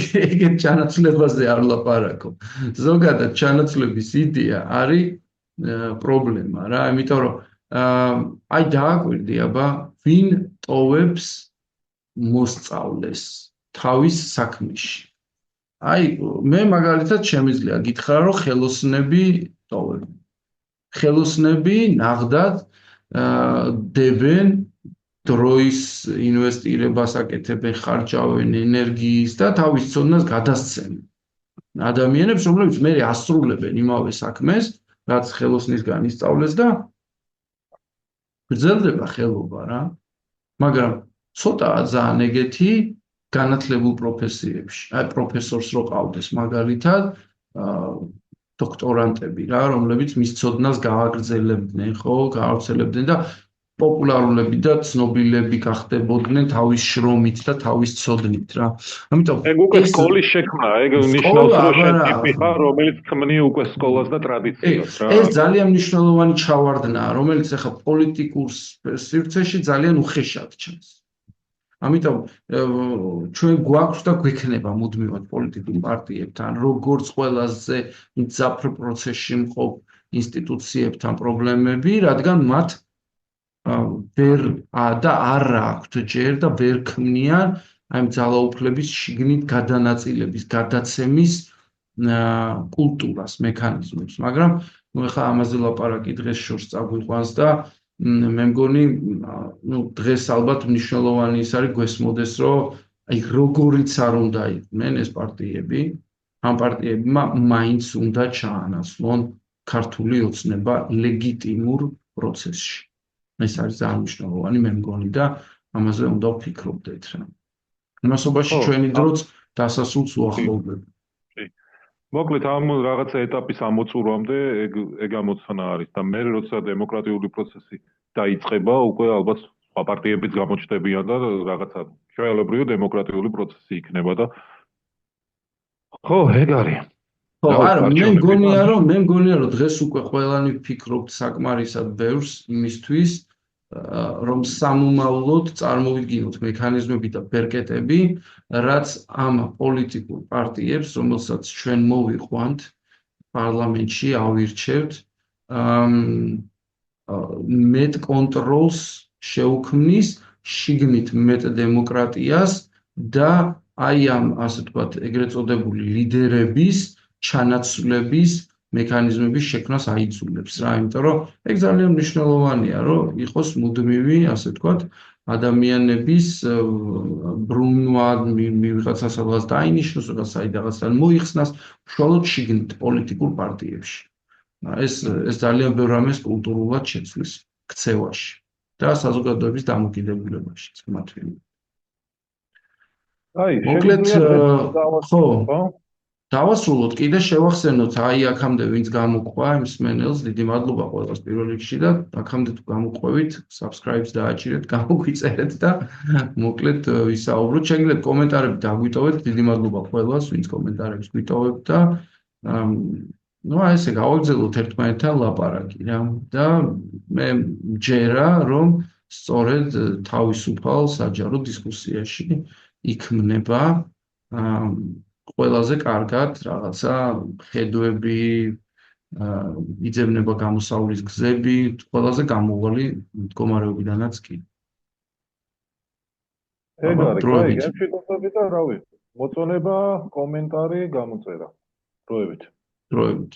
ჩანაცვლებაზე არ ლაპარაკობ. ზოგადად ჩანაცვლების იდეა არის პრობლემა რა, იმიტომ რომ აი დააკვირდი აბა, ვინ ტოვებს მოსწავლეს თავის საქმეში. აი მე მაგალითად შემიძლია გითხრა, რომ ხელოსნები ტოვებენ. ხელოსნები ნახდად დებენ დროის ინვესტირებას აკეთებენ, ხარჯავენ ენერგიის და თავის ცოდნას გადასცემენ. ადამიანებს, რომლებიც მე ასრულებენ იმავე საქმეს, რაც ხელოსნისგან ისწავლეს და გრძელდება ხელობა რა. მაგრამ ცოტაა ძალიან ეგეთი განათლებულ პროფესიებში. აი პროფესორს რო ყავდეს მაგალითად, დოქტორანტები რა, რომლებიც მის ცოდნას გააგრძელებდნენ, ხო, გაავრცელებდნენ და პოპულარულები და ცნობილები გახდებოდნენ თავის შრომით და თავის ცოდნით რა. ამიტომ ეგ უკვე სკოლის შექმნა, ეგ ნიშნავს, რომ შენ ტიპი ხარ, რომელიც ქმნი უკვე სკოლას და ტრადიციას რა. ეს ძალიან მნიშვნელოვანი ჩავარდნაა, რომელიც ახლა პოლიტიკურ სივრცეში ძალიან უხეშად ჩანს. ამიტომ ჩვენ გვაქვს და გვექნება მუდმივად პოლიტიკურ პარტიებთან, როგორც ყველაზე მძაფრ პროცესში მყოფ ინსტიტუციებთან პრობლემები, რადგან მათ ვერ და არ აქვთ ჯერ და ვერ ქმნიან აი ძალაუფლების შიგნით გადანაწილების, გადაცემის კულტურას, მექანიზმებს. მაგრამ ახლა ამაზე ლაპარაკი დღეს შორს წაგვიყვანს და მე მგონი, დღეს ალბათ მნიშვნელოვანი ის არის გვესმოდეს, რომ აი როგორიც არ უნდა იყვნენ ეს პარტიები, ამ პარტიებმა მაინც უნდა ჩაანაცვლონ ქართული ოცნება ლეგიტიმურ პროცესში. ეს არის ძალიან მნიშვნელოვანი, მე მგონი და ამაზე უნდა ვფიქრობდეთ რა. ამასობაში ჩვენი დროც დასასრულს უახლოვდება. მოკლედ ამ რაღაცა ეტაპის ამოწურვამდე ეგ ამოცანა არის და მე როცა დემოკრატიული პროცესი დაიწყება, უკვე ალბათ სხვა პარტიებიც გამოჩნდებიან და რაღაცა ჩვეულებრივი დემოკრატიული პროცესი იქნება და ხო, ეგ არის. ხო, არა, მე მგონია რომ დღეს უკვე ყველანი ვფიქრობთ საკმარისად ბევრს იმისთვის, რომ სამომავლოდ წარმოვიდგინოთ მექანიზმები და ბერკეტები, რაც ამ პოლიტიკურ პარტიებს, რომელსაც ჩვენ მოვიყვანთ პარლამენტში, ავირჩევთ, მეტ კონტროლს შეუქმნის, შიგნით მეტ დემოკრატიას და აი ამ, ასე ვთქვათ, ეგრეთ წოდებული ლიდერების ჩანაცვლების მექანიზმების შექმნას აიძულებს რა, იმიტომ რომ ეგ ძალიან მნიშვნელოვანია, რომ იყოს მუდმივი, ასე ვთქვათ, ადამიანების ბრუნვა, ვიღაცას რაღაც დაინიშნოს, რაღაც საიდანაც მოიხსნას, უშუალოდ შიგნით პოლიტიკურ პარტიებში. ეს ძალიან ბევრ რამეს კულტურულად შეცვლის ქცევაში და საზოგადოების დამოკიდებულებაში მათვე. მოკლედ, ხო, დავასრულოთ, კიდე შევახსენოთ, აი აქამდე ვინც გამოყვა იმ მსმენელს, დიდი მადლობა ყველას პირველ რიგში და აქამდე თუ გამოყვებით, subscribe-ს დააჭირეთ, გამოგვიწერეთ და მოკლედ ვისაუბროთ. შეგიძლიათ კომენტარები დაგვიტოვეთ, დიდი მადლობა ყველას, ვინც კომენტარებს გვიტოვებთ და ესე გავაგრძელოთ ერთმანეთთან ლაპარაკი რა და მე მჯერა, რომ სწორედ თავისუფალ საჯარო დისკუსიაში იქმნება ყველაზე კარგად რაღაცა ხედვები, იძებნება გამოსავლის გზები, ყველაზე გამოუვალი მდგომარეობიდანაც კი. ეგ არის, კაი, გემშვიდობები და რავი, მოწონება, კომენტარი, გამოწერა. დროებით.